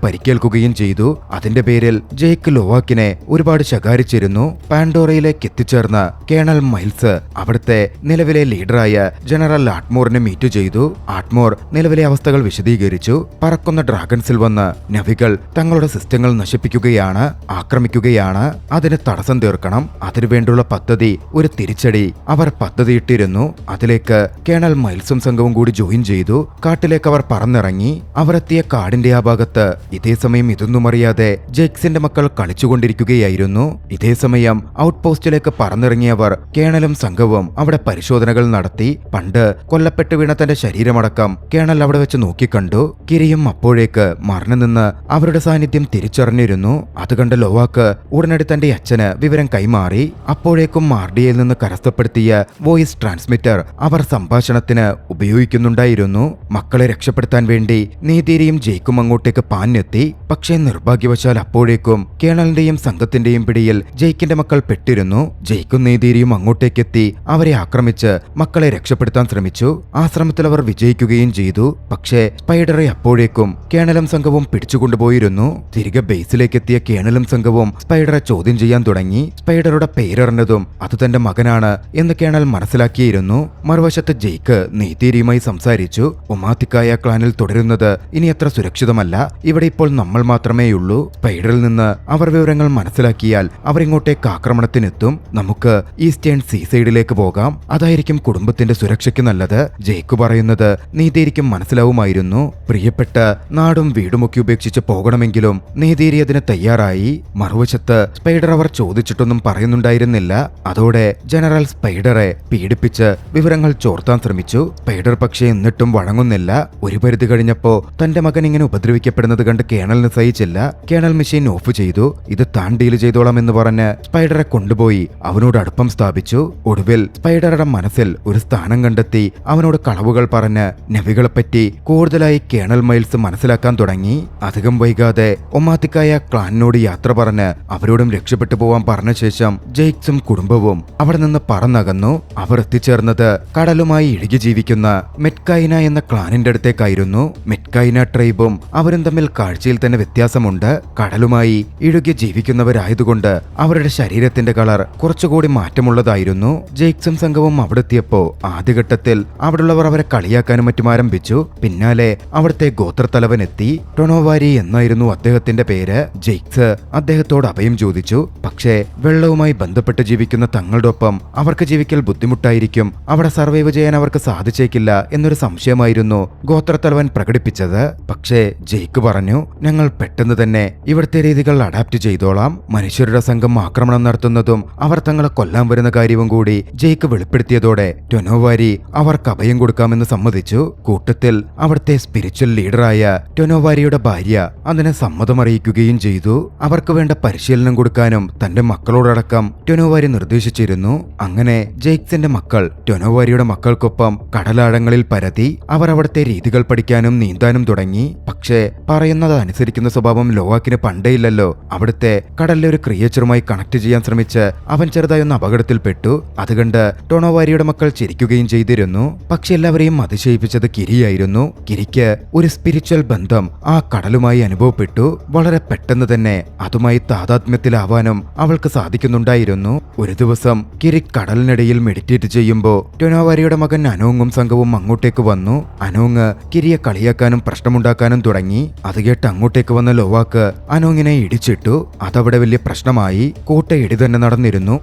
പരിക്കേൽക്കുകയും ചെയ്തു. അതിന്റെ പേരിൽ ജെയ്ക്ക് ലോവാക്കിനെ ഒരുപാട് ശകാരിച്ചിരുന്നു. പാൻഡോറയിലേക്ക് എത്തിച്ചേർന്ന കേണൽ മൈൽസ് അവിടുത്തെ നിലവിലെ ലീഡറായ ജനറൽ ആട്മോറിനെ മീറ്റ് ചെയ്തു. ആട്മോർ നിലവിലെ അവസ്ഥകൾ വിശദീകരിച്ചു. പറക്കുന്ന ഡ്രാഗൺസിൽ വന്ന് നവികൾ തങ്ങളുടെ സിസ്റ്റങ്ങൾ നശിപ്പിക്കുകയാണ്, ആക്രമിക്കുകയാണ്. അതിന് തടസ്സം തീർക്കണം. അതിനുവേണ്ടിയുള്ള പദ്ധതി, ഒരു തിരിച്ചടി അവർ പദ്ധതിയിട്ടിരുന്നു. അതിലേക്ക് കേണൽ മൈൽസും സംഘവും കൂടി ജോയിൻ ചെയ്തു. കാട്ടിലേക്ക് അവർ പറന്നിറങ്ങി. അവരെത്തിയ കാടിന്റെ ആ ഭാഗത്ത് ഇതേ സമയം ഇതൊന്നും അറിയാതെ ജെയ്ക്സിന്റെ മക്കൾ കളിച്ചുകൊണ്ടിരിക്കുകയായിരുന്നു. ഇതേ സമയം ഔട്ട് പോസ്റ്റിലേക്ക് പറന്നിറങ്ങിയവർ കേണലും സംഘവും അവിടെ പരിശോധനകൾ നടത്തി. പണ്ട് കൊല്ലപ്പെട്ടു വീണ തന്റെ ശരീരമടക്കം കേണൽ അവിടെ വെച്ച് നോക്കിക്കണ്ടു. കിരിയും അപ്പോഴേക്ക് മറന്നു നിന്ന് അവരുടെ സാന്നിധ്യം തിരിച്ചറിഞ്ഞിരുന്നു. അത് കണ്ട ലോവാക്ക് ഉടനടി തന്റെ അച്ഛന് വിവരം കൈമാറി. അപ്പോഴേക്കും RDAയിൽ നിന്ന് കരസ്ഥപ്പെടുത്തിയ വോയിസ് ട്രാൻസ്മിറ്റർ അവർ സംഭാഷണത്തിന് ഉപയോഗിക്കുന്നുണ്ടായിരുന്നു. മക്കളെ രക്ഷപ്പെടുത്താൻ വേണ്ടി നീതിരിയും ജെയ്ക്കും അങ്ങോട്ടേക്ക് പാഞ്ഞെത്തി. പക്ഷേ നിർഭാഗ്യവശാൽ അപ്പോഴേക്കും കേണലിന്റെയും സംഘത്തിന്റെയും പിടിയിൽ ജെയ്ക്കിന്റെ മക്കൾ പെട്ടിരുന്നു. ജെയ്ക്കും നീതിരിയും അങ്ങോട്ടേക്കെത്തി അവരെ ആക്രമിച്ച് മക്കളെ രക്ഷപ്പെടുത്താൻ ശ്രമിച്ചു. ആ ശ്രമത്തിൽ അവർ വിജയിക്കുകയും ചെയ്തു. പക്ഷേ സ്പൈഡറെ അപ്പോഴേക്കും കേണലും സംഘവും പിടിച്ചുകൊണ്ടുപോയിരുന്നു. തിരികെ ബേസിലേക്ക് എത്തിയ കേണലും സംഘവും സ്പൈഡറെ ചോദ്യം ചെയ്യാൻ തുടങ്ങി. സ്പൈഡറുടെ പേരറിഞ്ഞതും അത് തന്റെ മകനാണ് എന്ന് കേണൽ മനസ്സിലാക്കിയിരുന്നു. മറുവശത്ത് ജെയ്ക്ക് നീതിരിയുമായി സംസാരിച്ചു. ഒമാത്തിക്കായ ക്ലാനിൽ തുടരുന്നത് ഇനി അത്ര സുരക്ഷിതമല്ല. ഇവിടെ ഇപ്പോൾ നമ്മൾ മാത്രമേയുള്ളൂ. സ്പൈഡറിൽ നിന്ന് അവർ വിവരങ്ങൾ മനസ്സിലാക്കിയാൽ അവരിങ്ങോട്ടേക്ക് ആക്രമണത്തിനെത്തും. നമുക്ക് ഈസ്റ്റേൺ സീസൈഡിലേക്ക് പോകാം. അതായിരിക്കും കുടുംബത്തിന്റെ സുരക്ഷയ്ക്ക് നല്ലത്. ജെയ്ക്ക് പറയുന്നത് നീതിരിക്കും മനസ്സിലാവുമായിരുന്നു. പ്രിയപ്പെട്ട നാടും വീടുമൊക്കെ ഉപേക്ഷിച്ച് പോകണമെങ്കിലും നീതിരി അതിന് തയ്യാറായി. മറുവശത്ത് സ്പൈഡർ അവർ ചോദിച്ചിട്ടൊന്നും പറയുന്നുണ്ടായിരുന്നില്ല. അതോടെ ജനറൽ സ്പൈഡറെ പീഡിപ്പിച്ച് വിവരങ്ങൾ ചോർത്താൻ ശ്രമിച്ചു. സ്പൈഡർ പക്ഷേ എന്നിട്ടും വഴങ്ങുന്നില്ല. ഒരു പരിധി കഴിഞ്ഞപ്പോ തന്റെ മകൻ ഇങ്ങനെ ഉപദ്രവിക്കപ്പെടുന്നത് കണ്ട് കേണലിന് സഹിച്ചില്ല. കേണൽ മെഷീൻ ഓഫ് ചെയ്തു. ഇത് താൻ ഡീൽ ചെയ്തോളാം എന്ന് പറഞ്ഞ് സ്പൈഡറെ കൊണ്ടുപോയി അവനോട് അടുപ്പം സ്ഥാപിച്ചു. ഒടുവിൽ സ്പൈഡറുടെ മനസ്സിൽ ഒരു സ്ഥാനം കണ്ടെത്തി അവനോട് കളവുകൾ പറഞ്ഞ് നവികളെപ്പറ്റി കൂടുതലായി കേണൽ മൈൽസ് മനസ്സിലാക്കാൻ തുടങ്ങി. അധികം വൈകാതെ ഒമാത്തിക്കായ ക്ലാനിനോട് യാത്ര പറഞ്ഞ് അവരോടും രക്ഷപ്പെട്ടു പോവാൻ പറഞ്ഞ ശേഷം ജെയ്ക്സും കുടുംബവും അവിടെ നിന്ന് പറന്നകന്നു. അവർ എത്തിച്ചേർന്നത് കടലുമായി ഇഴുകി ജീവിക്കുന്ന മെറ്റ്കൈന എന്ന ക്ലാനിന്റെ അടുത്തേക്കായിരുന്നു. മെറ്റ്കൈന ട്രൈബും അവരും തമ്മിൽ കാഴ്ചയിൽ തന്നെ വ്യത്യാസമുണ്ട്. കടലുമായി ഇഴുകി ജീവിക്കുന്നവരായതുകൊണ്ട് അവരുടെ ശരീരത്തിന്റെ കളർ കുറച്ചുകൂടി മാറ്റമുള്ളതായിരുന്നു. ജെയ്ക്സും സംഘവും അവിടെ എത്തിയപ്പോ ആദ്യഘട്ടത്തിൽ അവിടെയുള്ളവർ അവരെ കളിയാക്കാനും മറ്റും ആരംഭിച്ചു. പിന്നാലെ അവിടുത്തെ ഗോത്രത്തലവൻ എത്തി. ടൊനോവാരി എന്നായിരുന്നു അദ്ദേഹത്തിന്റെ പേര്. ജെയ്ക്സ് അദ്ദേഹത്തോട് അഭയം ചോദിച്ചു. പക്ഷേ വെള്ളവുമായി ബന്ധപ്പെട്ട് ജീവിക്കുന്ന തങ്ങളുടെ ഒപ്പം അവർക്ക് ജീവിക്കൽ ബുദ്ധിമുട്ടായിരിക്കും, അവിടെ സർവൈവ് ചെയ്യാൻ അവർക്ക് സാധിച്ചേക്കില്ല എന്നൊരു സംശയമായിരുന്നു ഗോത്രത്തലവൻ പ്രകടിപ്പിച്ചത്. പക്ഷേ ജെയ്ക്ക് പറഞ്ഞു, ഞങ്ങൾ പെട്ടെന്ന് തന്നെ ഇവിടുത്തെ രീതികൾ അഡാപ്റ്റ് ചെയ്തോളാം. മനുഷ്യരുടെ സംഘം ആക്രമണം നടത്തുന്നതും അവർ തങ്ങളെ കൊല്ലാൻ വരുന്ന കാര്യവും കൂടി ജെയ്ക്ക് വെളിപ്പെടുത്തിയതോടെ ടൊനോവാരി അവർക്ക് അഭയം കൊടുക്കാമെന്ന് സമ്മതിച്ചു. കൂട്ടത്തിൽ അവിടുത്തെ സ്പിരിച്വൽ ലീഡറായ ടൊനോവാരിയുടെ ഭാര്യ അതിനെ സമ്മതമറിയിക്കുകയും ചെയ്തു. അവർക്ക് വേണ്ട പരിശീലനം കൊടുക്കാനും തന്റെ മക്കളോടടക്കം ടൊനോവാരി നിർദ്ദേശിച്ചിരുന്നു. അങ്ങനെ ജെയ്ക്സിന്റെ മക്കൾ ടൊനോവാരിയുടെ മക്കൾക്കൊപ്പം കടലാഴങ്ങളിൽ പരതി. അവർ അവിടുത്തെ രീതികൾ പഠിക്കാനും നീന്താനും തുടങ്ങി. പക്ഷേ പറയുന്നത് അനുസരിക്കുന്ന സ്വഭാവം ലോവാക്കിന് പണ്ടേയില്ലല്ലോ. അവിടുത്തെ കടലിലെ ഒരു ക്രിയേച്ചറുമായി കണക്ട് ചെയ്യാൻ ശ്രമിച്ച് അവൻ ചെറുതായൊന്ന് അപകടത്തിൽപ്പെട്ടു. അതുകണ്ട് ടൊനോവാരിയുടെ മക്കൾ ചിരിക്കുകയും ചെയ്തിരുന്നു. പക്ഷെ എല്ലാവരെയും അതിശയിപ്പിച്ചത് കിരിയായിരുന്നു. കിരിക്ക് ഒരു സ്പിരിച്വൽ ബന്ധം ആ കടലുമായി അനുഭവപ്പെട്ടു. വളരെ പെട്ടെന്ന് തന്നെ അതുമായി താതാത്മ്യത്തിലാവാനും അവൾക്ക് സാധിക്കുന്നുണ്ടായിരുന്നു. ഒരു ദിവസം ദിവസം കിരിക് കടലിനിടയിൽ മെഡിറ്റേറ്റ് ചെയ്യുമ്പോൾ ടൊനോവാരിയുടെ മകൻ അനോങ്ങും സംഘവും അങ്ങോട്ടേക്ക് വന്നു. അനോങ് കിരിയെ കളിയാക്കാനും പ്രശ്നമുണ്ടാക്കാനും തുടങ്ങി. അത് കേട്ട് അങ്ങോട്ടേക്ക് വന്ന ലോവാക്ക് അനോങ്ങിനെ ഇടിച്ചിട്ടു. അതവിടെ വലിയ പ്രശ്നമായി. കൂട്ടയിടി തന്നെ നടന്നിരുന്നു.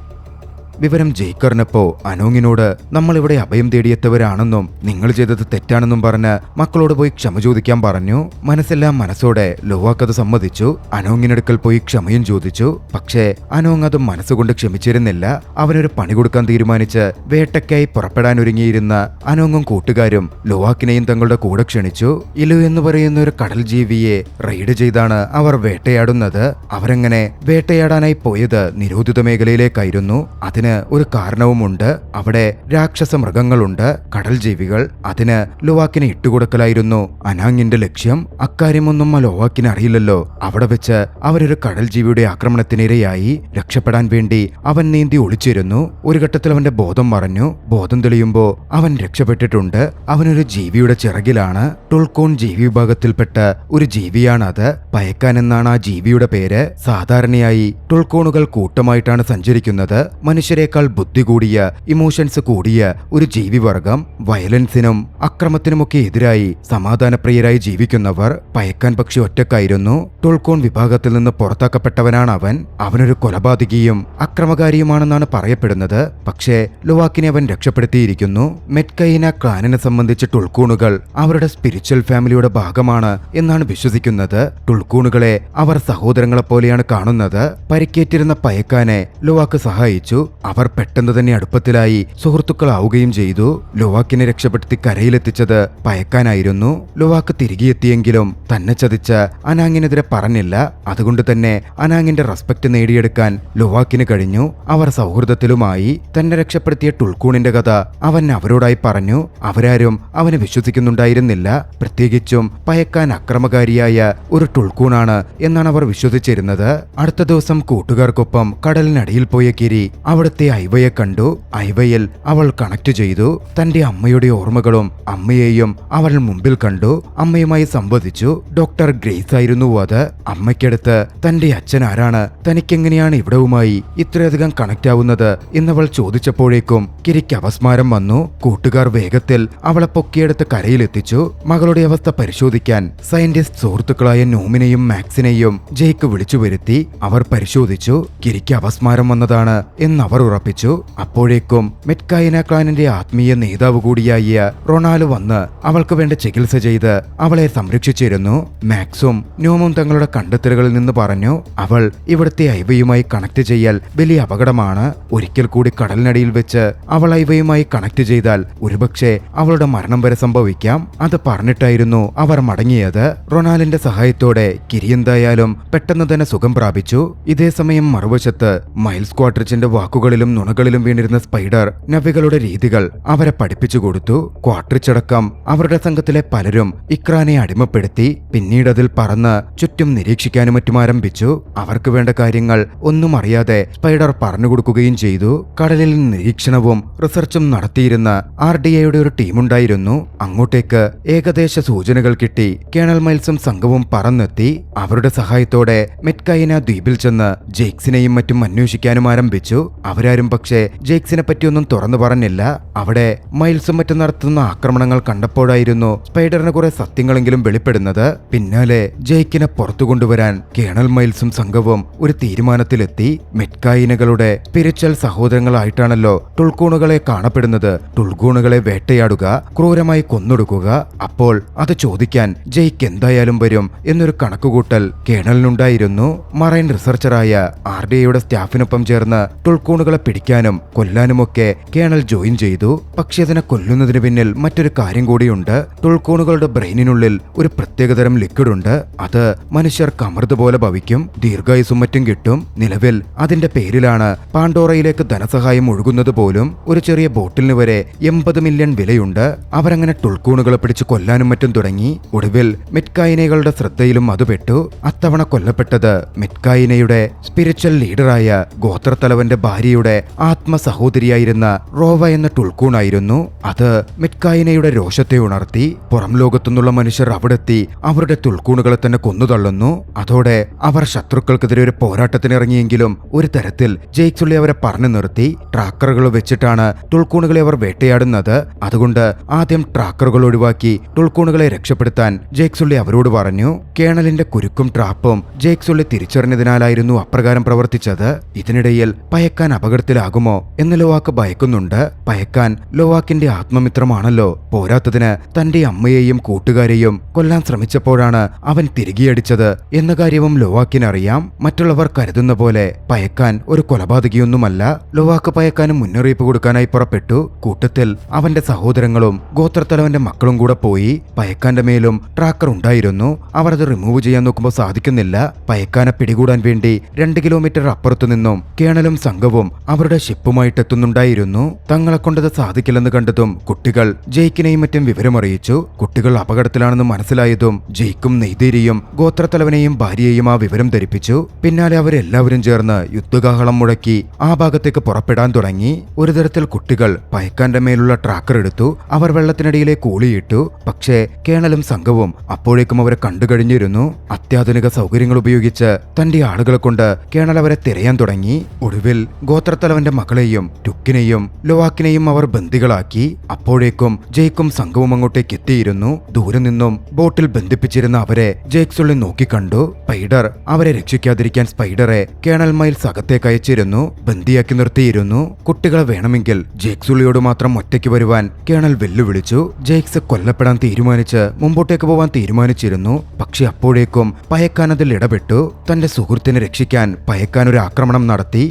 വിവരം ജയിക്കറിനപ്പോ അനോങ്ങിനോട് നമ്മളിവിടെ അഭയം തേടിയെത്തവരാണെന്നും നിങ്ങൾ ചെയ്തത് തെറ്റാണെന്നും പറഞ്ഞ് മക്കളോട് പോയി ക്ഷമ ചോദിക്കാൻ പറഞ്ഞു. മനസ്സെല്ലാം മനസ്സോടെ ലോവാക്കത് സമ്മതിച്ചു. അനോങ്ങിനടുക്കൽ പോയി ക്ഷമയും ചോദിച്ചു. പക്ഷേ അനോങ് അത് മനസ്സുകൊണ്ട് ക്ഷമിച്ചിരുന്നില്ല. അവനൊരു പണി കൊടുക്കാൻ തീരുമാനിച്ച് വേട്ടയ്ക്കായി പുറപ്പെടാനൊരുങ്ങിയിരുന്ന അനോങ്ങും കൂട്ടുകാരും ലോവാക്കിനെയും തങ്ങളുടെ കൂടെ ക്ഷണിച്ചു. ഇലു എന്ന് പറയുന്ന ഒരു കടൽ ജീവിയെ റെയ്ഡ് ചെയ്താണ് അവർ വേട്ടയാടുന്നത്. അവരങ്ങനെ വേട്ടയാടാനായി പോയത് നിരോധിത മേഖലയിലേക്കായിരുന്നു. അതിന് ഒരു കാരണവുമുണ്ട്. അവിടെ രാക്ഷസ മൃഗങ്ങളുണ്ട്, കടൽ ജീവികൾ. അതിന് ലോവാക്കിനെ ഇട്ടുകൊടുക്കലായിരുന്നു അനാങ്ങിന്റെ ലക്ഷ്യം. അക്കാര്യമൊന്നും ആ ലോവാക്കിന് അറിയില്ലല്ലോ. അവിടെ വെച്ച് അവരൊരു കടൽ ജീവിയുടെ ആക്രമണത്തിനിരയായി. രക്ഷപ്പെടാൻ വേണ്ടി അവൻ നീന്തി ഒളിച്ചിരുന്നു. ഒരു ഘട്ടത്തിൽ അവന്റെ ബോധം മറഞ്ഞു. ബോധം തെളിയുമ്പോ അവൻ രക്ഷപ്പെട്ടിട്ടുണ്ട്. അവനൊരു ജീവിയുടെ ചിറകിലാണ്. ടുൾക്കോൺ ജീവി വിഭാഗത്തിൽപ്പെട്ട ഒരു ജീവിയാണത്. പയക്കാൻ എന്നാണ് ആ ജീവിയുടെ പേര്. സാധാരണയായി ടുൾക്കോണുകൾ കൂട്ടമായിട്ടാണ് സഞ്ചരിക്കുന്നത്. മനുഷ്യരെക്കാൾ ബുദ്ധി കൂടിയ, ഇമോഷൻസ് കൂടിയ ഒരു ജീവിവർഗം. വയലൻസിനും അക്രമത്തിനുമൊക്കെ എതിരായി സമാധാനപ്രിയരായി ജീവിക്കുന്നവർ. പയക്കാൻ പക്ഷി ഒറ്റക്കായിരുന്നു. ടുൾക്കോൺ വിഭാഗത്തിൽ നിന്ന് പുറത്താക്കപ്പെട്ടവനാണ് അവൻ. അവനൊരു കൊലപാതകിയും അക്രമകാരിയുമാണെന്നാണ് പറയപ്പെടുന്നത്. പക്ഷേ ലോവാക്കിനെ അവൻ രക്ഷപ്പെടുത്തിയിരിക്കുന്നു. മെറ്റ്കൈന ക്ലാനിനെ സംബന്ധിച്ച് ടുൾക്കൂണുകൾ അവരുടെ സ്പിരിച്വൽ ഫാമിലിയുടെ ഭാഗമാണ് എന്നാണ് വിശ്വസിക്കുന്നത്. ടുൾക്കൂണുകളെ അവർ സഹോദരങ്ങളെ പോലെയാണ് കാണുന്നത്. പരിക്കേറ്റിരുന്ന പയക്കാനെ ലോവാക്ക് സഹായിച്ചു. അവർ പെട്ടെന്ന് തന്നെ അടുപ്പത്തിലായി സുഹൃത്തുക്കളാവുകയും ചെയ്തു. ലോവാക്കിനെ രക്ഷപ്പെടുത്തി കരയിലെത്തിച്ചത് പയക്കാനായിരുന്നു. ലോവാക്ക് തിരികെ എത്തിയെങ്കിലും തന്നെ ചതിച്ച അനാങ്ങിനെതിരെ പറഞ്ഞില്ല. അതുകൊണ്ട് തന്നെ അനാങ്ങിന്റെ റെസ്പെക്ട് നേടിയെടുക്കാൻ ലോവാക്കിന് കഴിഞ്ഞു. അവർ സൗഹൃദത്തിലുമായി. തന്നെ രക്ഷപ്പെടുത്തിയ ടുൾക്കൂണിന്റെ കഥ അവൻ അവരോടായി പറഞ്ഞു. അവരാരും അവനെ വിശ്വസിക്കുന്നുണ്ടായിരുന്നില്ല. പ്രത്യേകിച്ചും പയക്കാൻ അക്രമകാരിയായ ഒരു ടുൾക്കൂണാണ് എന്നാണ് അവർ വിശ്വസിച്ചിരുന്നത്. അടുത്ത ദിവസം കൂട്ടുകാർക്കൊപ്പം കടലിനടിയിൽ പോയ കിരി അവിടുത്തെ ഐവയെ കണ്ടു. ഐവയിൽ അവൾ കണക്ട് ചെയ്തു. തന്റെ അമ്മയുടെ ഓർമ്മകളും അമ്മയെയും അവൾ മുമ്പിൽ കണ്ടു. അമ്മയുമായി സംവദിച്ചു. ഡോക്ടർ ഗ്രേസ് ആയിരുന്നു അത്. അമ്മയ്ക്കടുത്ത് തന്റെ അച്ഛൻ ആരാണ്, തനിക്കെങ്ങനെയാണ് ഇവിടവുമായി ഇത്രയധികം കണക്ട് ആവുന്നത് എന്നവൾ ചോദിച്ചപ്പോഴേക്കും കിരിക്ക് അപസ്മാരം വന്നു. കൂട്ടുകാർ വേഗത്തിൽ അവളെ പൊക്കിയെടുത്ത് കരയിലെത്തിച്ചു. മകളുടെ അവസ്ഥ പരിശോധിക്കാൻ സയന്റിസ്റ്റ് സുഹൃത്തുക്കളായ നോമിനെയും മാക്സിനെയും ജയ്ക്ക് വിളിച്ചു വരുത്തി. അവർ പരിശോധിച്ചു. കിരിക്ക് അപസ്മാരം വന്നതാണ് എന്നവർ ഉറപ്പിച്ചു. അപ്പോഴേക്കും മെറ്റ്കൈന ക്ലാനിന്റെ ആത്മീയ നേതാവ് കൂടിയായ റൊണാൾഡ് വന്ന് അവൾക്ക് വേണ്ട ചികിത്സ ചെയ്ത് അവളെ സംരക്ഷിച്ചിരുന്നു. മാക്സും നോമും തങ്ങളുടെ കണ്ടെത്തലുകളിൽ നിന്ന് പറഞ്ഞു, അവൾ ഇവിടുത്തെ ഐവയുമായി കണക്ട് ചെയ്യൽ വലിയ അപകടമാണ്. ഒരിക്കൽ കൂടി കടലിനടിയിൽ വെച്ച് അവൾ ഐവയുമായി കണക്ട് ചെയ്താൽ ഒരുപക്ഷെ അവളുടെ മരണം വരെ സംഭവിക്കാം. അത് പറഞ്ഞിട്ടായിരുന്നു അവർ മടങ്ങിയത്. റൊണാൾഡിന്റെ സഹായത്തോടെ കിരി എന്തായാലും പെട്ടെന്ന് തന്നെ സുഖം പ്രാപിച്ചു. ഇതേസമയം മറുവശത്ത് മൈൽസ് ക്വാട്രിച്ചിന്റെ വാക്കുകളിലും നുണകളിലും വീണിരുന്ന സ്പൈഡർ നവികളുടെ രീതികൾ അവരെ പഠിപ്പിച്ചു കൊടുത്തു. ക്വാട്രിച്ചടക്കം അവരുടെ സംഘത്തിലെ പലരും ഇക്രാനെ അടിമപ്പെടുത്തി. പിന്നീട് അതിൽ പറന്ന് ചുറ്റും നിരീക്ഷിക്കാനും മറ്റും ആരംഭിച്ചു. അവർക്ക് വേണ്ട കാര്യങ്ങൾ ഒന്നും അറിയാതെ സ്പൈഡർ പറഞ്ഞുകൊടുക്കുകയും ചെയ്തു. കടലിൽ നിരീക്ഷണവും റിസർച്ചും നടത്തിയിരുന്ന RDAയുടെ ഒരു ടീമുണ്ടായിരുന്നു. അങ്ങോട്ടേക്ക് ഏകദേശ സൂചനകൾ കിട്ടി. കേണൽ മൈൽസും സംഘവും പറന്നെത്തി. അവരുടെ സഹായത്തോടെ മെറ്റ്കൈന ദ്വീപിൽ ചെന്ന് ജെയ്ക്സിനെയും മറ്റും അന്വേഷിക്കാനും ആരംഭിച്ചു. അവരാരും പക്ഷേ ജെയ്ക്സിനെ പറ്റിയൊന്നും തുറന്നു പറഞ്ഞില്ല. അവിടെ മൈൽസും മറ്റും നടത്തുന്ന ആക്രമണങ്ങൾ കണ്ടപ്പോഴായിരുന്നു സ്പൈഡറിന് കുറെ സത്യങ്ങളെങ്കിലും വെളിപ്പെടുന്നത്. പിന്നാലെ ജെയ്ക്കിനെ പുറത്തു കൊണ്ടുവരാൻ കേണൽ മൈൽസും സംഘവും ഒരു തീരുമാനത്തിലെത്തി. മെറ്റ്കൈനകളുടെ സ്പിരിച്വൽ സഹോദരങ്ങളായിട്ടാണല്ലോ ടുൾക്കൂണുകളെ കാണപ്പെടുന്നത്. ടുൾക്കൂണുകളെ വേട്ടയാടുക, ക്രൂരമായി കൊന്നൊടുക്കുക. അപ്പോൾ അത് ചോദിക്കാൻ ജെയ്ക്ക് എന്തായാലും വരും എന്നൊരു കണക്കുകൂട്ടൽ കേണലിനുണ്ടായിരുന്നു. മറൈൻ റിസർച്ചറായ RDAയുടെ സ്റ്റാഫിനൊപ്പം ചേർന്ന് ടുൾക്കൂണുകളെ പിടിക്കാനും കൊല്ലാനുമൊക്കെ കേണൽ ജോയിൻ ചെയ്തു. പക്ഷെ അതിനെ കൊല്ലുന്നതിന് പിന്നിൽ മറ്റൊരു കാര്യം കൂടിയുണ്ട്. ടുൾക്കൂണുകളുടെ ബ്രെയിനിനുള്ളിൽ ഒരു പ്രത്യേകതരം ലിക്വിഡ് ഉണ്ട്. അത് മനുഷ്യർക്ക് അമൃത് പോലെ ഭവിക്കും. ദീർഘായുസും മറ്റും കിട്ടും. നിലവിൽ അതിന്റെ പേരിലാണ് പാണ്ടോറയിലേക്ക് ധനസഹായം ഒഴുകുന്നത് പോലും. ഒരു ചെറിയ ബോട്ടിലിന് വരെ 80 മില്യൺ വിലയുണ്ട്. അവരങ്ങനെ ടുൾക്കൂണുകളെ പിടിച്ച് കൊല്ലാനും മറ്റും തുടങ്ങി. ഒടുവിൽ മെറ്റ്കൈനകളുടെ ശ്രദ്ധയിലും അത് പെട്ടു. അത്തവണ കൊല്ലപ്പെട്ടത് മെറ്റ്കൈനയുടെ സ്പിരിച്വൽ ലീഡറായ ഗോത്രത്തലവന്റെ ഭാര്യയുടെ ജെയ്ക്സുള്ളിയുടെ ആത്മസഹോദരിയായിരുന്ന റോവ എന്ന ടുൾക്കൂണായിരുന്നു. അത് മിറ്റ്കായിനയുടെ രോഷത്തെ ഉണർത്തി. പുറം ലോകത്തുനിന്നുള്ള മനുഷ്യർ അവിടെത്തി അവരുടെ തുൾക്കൂണുകളെ തന്നെ കൊന്നുതള്ളുന്നു. അതോടെ അവർ ശത്രുക്കൾക്കെതിരെ ഒരു പോരാട്ടത്തിനിറങ്ങിയെങ്കിലും ഒരു തരത്തിൽ ജെയ്ക്സുള്ളി അവരെ പറഞ്ഞു നിർത്തി. ട്രാക്കറുകൾ വെച്ചിട്ടാണ് തുൾക്കൂണുകളെ അവർ വേട്ടയാടുന്നത്. അതുകൊണ്ട് ആദ്യം ട്രാക്കറുകൾ ഒഴിവാക്കി തുൾക്കൂണുകളെ രക്ഷപ്പെടുത്താൻ ജെയ്ക്സുള്ളി അവരോട് പറഞ്ഞു. കേണലിന്റെ കുരുക്കും ട്രാപ്പും ജെയ്ക്സുള്ളി തിരിച്ചറിഞ്ഞതിനാലായിരുന്നു അപ്രകാരം പ്രവർത്തിച്ചത്. ഇതിനിടയിൽ പയക്കാൻ അപകടത്തിലാകുമോ എന്ന് ലോവാക്ക് ഭയക്കുന്നുണ്ട്. പയക്കാൻ ലോവാക്കിന്റെ ആത്മമിത്രമാണല്ലോ. പോരാത്തതിന് തന്റെ അമ്മയെയും കൂട്ടുകാരെയും കൊല്ലാൻ ശ്രമിച്ചപ്പോഴാണ് അവൻ തിരികെയടിച്ചത് എന്ന കാര്യവും ലോവാക്കിനറിയാം. മറ്റുള്ളവർ കരുതുന്ന പോലെ പയക്കാൻ ഒരു കൊലപാതകിയൊന്നുമല്ല. ലോവാക്ക് പയക്കാനും മുന്നറിയിപ്പ് കൊടുക്കാനായി പുറപ്പെട്ടു. കൂട്ടത്തിൽ അവന്റെ സഹോദരങ്ങളും ഗോത്രത്തലവന്റെ മക്കളും കൂടെ പോയി. പയക്കാന്റെ മേലും ട്രാക്കർ ഉണ്ടായിരുന്നു. അവർ അത് റിമൂവ് ചെയ്യാൻ നോക്കുമ്പോൾ സാധിക്കുന്നില്ല. പയക്കാനെ പിടികൂടാൻ വേണ്ടി 2 കിലോമീറ്റർ അപ്പുറത്തു നിന്നും കേണലും സംഘവും അവരുടെ ഷിപ്പുമായിട്ടെത്തുന്നുണ്ടായിരുന്നു. തങ്ങളെ കൊണ്ടത് സാധിക്കില്ലെന്ന് കണ്ടതും കുട്ടികൾ ജെയ്ക്കിനെയും മറ്റും വിവരമറിയിച്ചു. കുട്ടികൾ അപകടത്തിലാണെന്ന് മനസ്സിലായതും ജെയ്ക്കും നെയ്തേരിയും ഗോത്രത്തലവനെയും ഭാര്യയെയും ആ വിവരം ധരിപ്പിച്ചു. പിന്നാലെ അവരെല്ലാവരും ചേർന്ന് യുദ്ധകാഹളം മുഴക്കി ആ ഭാഗത്തേക്ക് പുറപ്പെടാൻ തുടങ്ങി. ഒരു തരത്തിൽ കുട്ടികൾ പയക്കാന്റെ മേലുള്ള ട്രാക്കർ എടുത്തു. അവർ വെള്ളത്തിനടിയിലേക്ക് ഊളിയിട്ടു. പക്ഷേ കേണലും സംഘവും അപ്പോഴേക്കും അവരെ കണ്ടുകഴിഞ്ഞിരുന്നു. അത്യാധുനിക സൗകര്യങ്ങൾ ഉപയോഗിച്ച് തന്റെ ആളുകളെ കൊണ്ട് കേണൽ അവരെ തിരയാൻ തുടങ്ങി. ഒടുവിൽ ഗോത്രത്തലവന്റെ മകളെയും ടുക്കിനെയും ലോവാക്കിനെയും അവർ ബന്ദികളാക്കി. അപ്പോഴേക്കും ജെയ്ക്കും സംഘവും അങ്ങോട്ടേക്ക് എത്തിയിരുന്നു. ദൂരെ നിന്നും ബോട്ടിൽ ബന്ധിപ്പിച്ചിരുന്ന അവരെ ജെയ്ക്സുള്ളി നോക്കിക്കണ്ടു. സ്പൈഡർ അവരെ രക്ഷിക്കാതിരിക്കാൻ സ്പൈഡറെ കേണൽ മൈൽസ് അകത്തേക്ക് അയച്ചിരുന്നു. ബന്ദിയാക്കി നിർത്തിയിരുന്നു. കുട്ടികളെ വേണമെങ്കിൽ ജെയ്ക്സുള്ളിയോട് മാത്രം ഒറ്റയ്ക്ക് വരുവാൻ കേണൽ വെല്ലുവിളിച്ചു. ജെയ്ക്സ് കൊല്ലപ്പെടാൻ തീരുമാനിച്ച് മുമ്പോട്ടേക്ക് പോവാൻ തീരുമാനിച്ചിരുന്നു. പക്ഷെ അപ്പോഴേക്കും പയക്കാൻ അതിൽ ഇടപെട്ടു. തന്റെ സുഹൃത്തിനെ രക്ഷിക്കാൻ പയക്കാൻ ഒരു ആക്രമണം നടത്തി.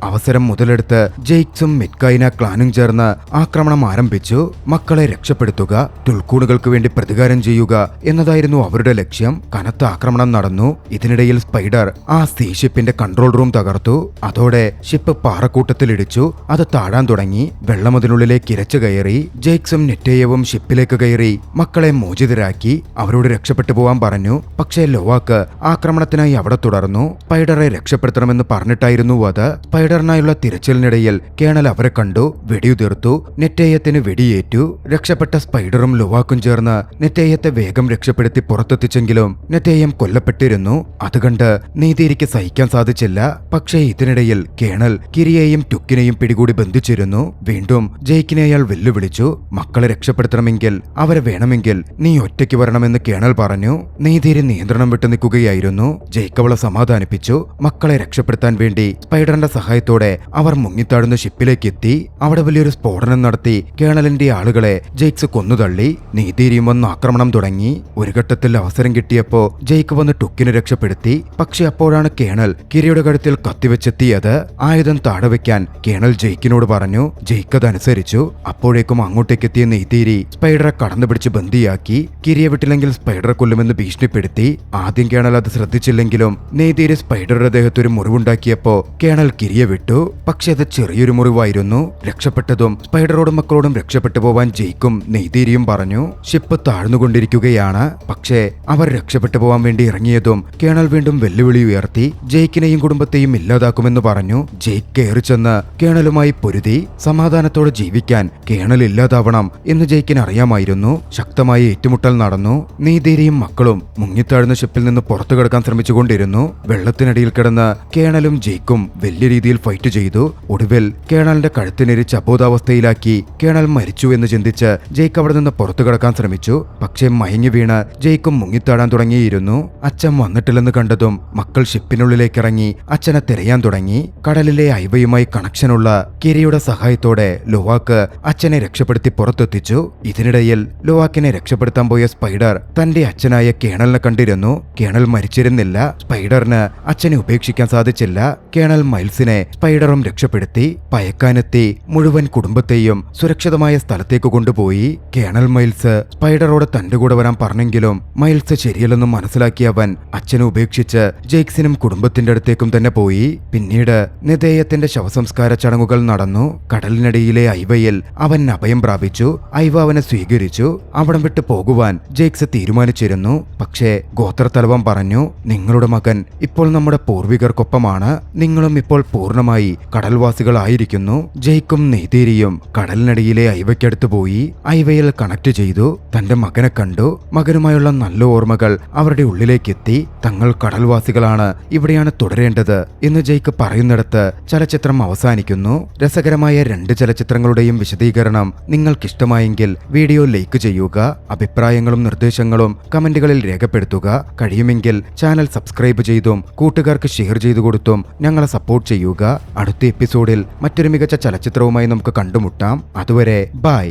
അവസരം മുതലെടുത്ത് ജെയ്ക്സും മിറ്റ്കായിന ക്ലാനും ചേർന്ന് ആക്രമണം ആരംഭിച്ചു. മക്കളെ രക്ഷപ്പെടുത്തുക, തുൾക്കൂണുകൾക്ക് വേണ്ടി പ്രതികാരം ചെയ്യുക എന്നതായിരുന്നു അവരുടെ ലക്ഷ്യം. കനത്ത ആക്രമണം നടന്നു. ഇതിനിടയിൽ സ്പൈഡർ ആ സീ ഷിപ്പിന്റെ കൺട്രോൾ റൂം തകർത്തു. അതോടെ ഷിപ്പ് പാറക്കൂട്ടത്തിലിടിച്ചു. അത് താഴാൻ തുടങ്ങി. വെള്ളമതിനുള്ളിലേക്ക് ഇരച്ചു കയറി. ജെയ്ക്സും നെറ്റേയവും ഷിപ്പിലേക്ക് കയറി മക്കളെ മോചിതരാക്കി. അവരോട് രക്ഷപ്പെട്ടു പോവാൻ പറഞ്ഞു. പക്ഷേ ലോവാക്ക് ആക്രമണത്തിനായി അവിടെ തുടർന്നു. സ്പൈഡറെ രക്ഷപ്പെടുത്തണമെന്ന് പറഞ്ഞിട്ടായിരുന്നു അത്. സ്പൈഡറിനായുള്ള തിരച്ചിലിനിടയിൽ കേണൽ അവരെ കണ്ടു. വെടിയുതിർത്തു. നെറ്റേയത്തിന് വെടിയേറ്റു. രക്ഷപ്പെട്ട സ്പൈഡറും ലോവാക്കും ചേർന്ന് നെറ്റേയത്തെ വേഗം രക്ഷപ്പെടുത്തി പുറത്തെത്തിച്ചെങ്കിലും നെറ്റേയം കൊല്ലപ്പെട്ടിരുന്നു. അതുകണ്ട് നീതിരിക്ക് സഹിക്കാൻ സാധിച്ചില്ല. പക്ഷേ ഇതിനിടയിൽ കേണൽ കിരിയെയും ടുക്കിനെയും പിടികൂടി ബന്ധിച്ചിരുന്നു. വീണ്ടും ജെയ്ക്കിനെ അയാൾ വെല്ലുവിളിച്ചു. മക്കളെ രക്ഷപ്പെടുത്തണമെങ്കിൽ അവരെ വേണമെങ്കിൽ നീ ഒറ്റയ്ക്ക് വരണമെന്ന് കേണൽ പറഞ്ഞു. നീതിരി നിയന്ത്രണം വിട്ടു നിൽക്കുകയായിരുന്നു. ജെയ്ക്ക് അവളെ സമാധാനിപ്പിച്ചു. മക്കളെ രക്ഷപ്പെടുത്താൻ വേണ്ടി സ്പൈഡറിന്റെ സഹായത്തോടെ അവർ മുങ്ങിത്താഴുന്ന ഷിപ്പിലേക്ക് എത്തി. അവിടെ വലിയൊരു സ്ഫോടനം നടത്തി കേണലിന്റെ ആളുകളെ ജെയ്ക്സ് കൊന്നുതള്ളി. നീതിരിയും വന്ന് ആക്രമണം തുടങ്ങി. ഒരു ഘട്ടത്തിൽ അവസരം കിട്ടിയപ്പോ ജെയ്ക്ക് വന്ന് ടുക്കിനെ രക്ഷപ്പെടുത്തി. പക്ഷെ അപ്പോഴാണ് കേണൽ കിരിയുടെ കഴുത്തിൽ കത്തിവെച്ചെത്തിയത്. ആയുധം താഴെ വെക്കാൻ കേണൽ ജെയ്ക്കിനോട് പറഞ്ഞു. ജെയ്ക്ക് അതനുസരിച്ചു. അപ്പോഴേക്കും അങ്ങോട്ടേക്കെത്തിയ നീതിരി സ്പൈഡറെ കടന്നുപിടിച്ച് ബന്ദിയാക്കി. കിരിയെ വിട്ടില്ലെങ്കിൽ സ്പൈഡറെ കൊല്ലുമെന്ന് ഭീഷണിപ്പെടുത്തി. ആദ്യം കേണൽ അത് ശ്രദ്ധിച്ചില്ലെങ്കിലും നീതിരി സ്പൈഡറുടെ ദേഹത്ത് ഒരു മുറിവുണ്ടാക്കിയപ്പോ കേണൽ കിരിയെ വിട്ടു. പക്ഷെ അത് ചെറിയൊരു മുറിവായിരുന്നു. രക്ഷപ്പെട്ടതും സ്പൈഡറോടും മക്കളോടും രക്ഷപ്പെട്ടു പോവാൻ ജെയ്ക്കും നെയ്തീരിയും പറഞ്ഞു. ഷിപ്പ് താഴ്ന്നുകൊണ്ടിരിക്കുകയാണ്. പക്ഷേ അവർ രക്ഷപ്പെട്ടു പോവാൻ വേണ്ടി ഇറങ്ങിയതും കേണൽ വീണ്ടും വെല്ലുവിളി ഉയർത്തി. ജെയ്ക്കിനെയും കുടുംബത്തെയും ഇല്ലാതാക്കുമെന്ന് പറഞ്ഞു. ജെയ്ക്ക് കയറിച്ചെന്ന് കേണലുമായി പൊരുതി. സമാധാനത്തോടെ ജീവിക്കാൻ കേണൽ ഇല്ലാതാവണം എന്ന് ജെയ്ക്കിന് അറിയാമായിരുന്നു. ശക്തമായ ഏറ്റുമുട്ടൽ നടന്നു. നീതീരിയും മക്കളും മുങ്ങിത്താഴ്ന്ന ഷിപ്പിൽ നിന്ന് പുറത്തു കിടക്കാൻ ശ്രമിച്ചുകൊണ്ടിരുന്നു. വെള്ളത്തിനടിയിൽ കിടന്ന് കേണലും ജെയ്ക്കും വലിയ രീതിയിൽ ഫൈറ്റ് ചെയ്തു. ഒടുവിൽ കേണലിന്റെ കഴുത്തിനെരിച്ച് അബോധാവസ്ഥയിലാക്കി. കേണൽ മരിച്ചു എന്ന് ചിന്തിച്ച് ജെയ്ക്ക് അവിടെ നിന്ന് പുറത്തു കിടക്കാൻ ശ്രമിച്ചു. പക്ഷേ മയങ്ങി വീണ് ജെയ്ക്കും മുങ്ങിത്താടാൻ തുടങ്ങിയിരുന്നു. അച്ഛൻ വന്നിട്ടില്ലെന്ന് കണ്ടതും മക്കൾ ഷിപ്പിനുള്ളിലേക്ക് ഇറങ്ങി അച്ഛനെ തിരയാൻ തുടങ്ങി. കടലിലെ ഐവയുമായി കണക്ഷനുള്ള കിരിയുടെ സഹായത്തോടെ ലോവാക്ക് അച്ഛനെ രക്ഷപ്പെടുത്തി പുറത്തെത്തിച്ചു. ഇതിനിടയിൽ ലോവാക്കിനെ രക്ഷപ്പെടുത്താൻ പോയ സ്പൈഡർ തന്റെ അച്ഛനായ കേണലിനെ കണ്ടിരുന്നു. കേണൽ മരിച്ചിരുന്നില്ല. സ്പൈഡറിന് അച്ഛനെ ഉപേക്ഷിക്കാൻ സാധിച്ചില്ല. കേണൽ മൈൽസിനെ സ്പൈഡറും രക്ഷപ്പെടുത്തി. പയക്കാനെത്തി മുഴുവൻ കുടുംബത്തെയും സുരക്ഷിതമായ സ്ഥലത്തേക്ക് കൊണ്ടുപോയി. കേണൽ മൈൽസ് സ്പൈഡറോട് തന്റെ കൂടെ വരാൻ പറഞ്ഞെങ്കിലും മൈൽസ് ശരിയല്ലെന്നും മനസ്സിലാക്കിയ അവൻ അച്ഛനെ ഉപേക്ഷിച്ച് ജെയ്ക്സിനും കുടുംബത്തിന്റെ അടുത്തേക്കും തന്നെ പോയി. പിന്നീട് നിതേയത്തിന്റെ ശവസംസ്കാര ചടങ്ങുകൾ നടന്നു. കടലിനടിയിലെ ഐവയിൽ അവൻ അഭയം പ്രാപിച്ചു. ഐവ അവനെ സ്വീകരിച്ചു. അവിടം വിട്ട് പോകുവാൻ ജെയ്ക്സ് തീരുമാനിച്ചിരുന്നു. പക്ഷേ ഗോത്രത്തലവൻ പറഞ്ഞു, നിങ്ങളുടെ മകൻ ഇപ്പോൾ നമ്മുടെ പൂർവികർക്കൊപ്പമാണ്. നിങ്ങളും ഇപ്പോൾ പൂർണ്ണമായി കടൽവാസികളായിരിക്കുന്നു. ജെയ്ക്കും നെയ്തേരിയും കടലിനടിയിലെ ഐവയ്ക്കടുത്ത് പോയി. ഐവയിൽ കണക്ട് ചെയ്തു. തന്റെ മകനെ കണ്ടു. മകനുമായുള്ള നല്ല ഓർമ്മകൾ അവരുടെ ഉള്ളിലേക്കെത്തി. തങ്ങൾ കടൽവാസികളാണ്, ഇവിടെയാണ് തുടരേണ്ടത് എന്ന് ജെയ്ക്ക് പറയുന്നിടത്ത് ചലച്ചിത്രം അവസാനിക്കുന്നു. രസകരമായ 2 ചലച്ചിത്രങ്ങളുടെയും വിശദീകരണം നിങ്ങൾക്കിഷ്ടമായെങ്കിൽ വീഡിയോ ലൈക്ക് ചെയ്യുക. അഭിപ്രായങ്ങളും നിർദ്ദേശങ്ങളും കമന്റുകളിൽ രേഖപ്പെടുത്തുക. കഴിയുമെങ്കിൽ ചാനൽ സബ്സ്ക്രൈബ് ചെയ്തും കൂട്ടുകാർക്ക് ഷെയർ ചെയ്തു കൊടുത്തും ഞങ്ങളെ സപ്പോർട്ട് ചെയ്യുക. അടുത്ത എപ്പിസോഡിൽ മറ്റൊരു മികച്ച ചലച്ചിത്രവുമായി നമുക്ക് കണ്ടുമുട്ടാം. അതുവരെ ബൈ.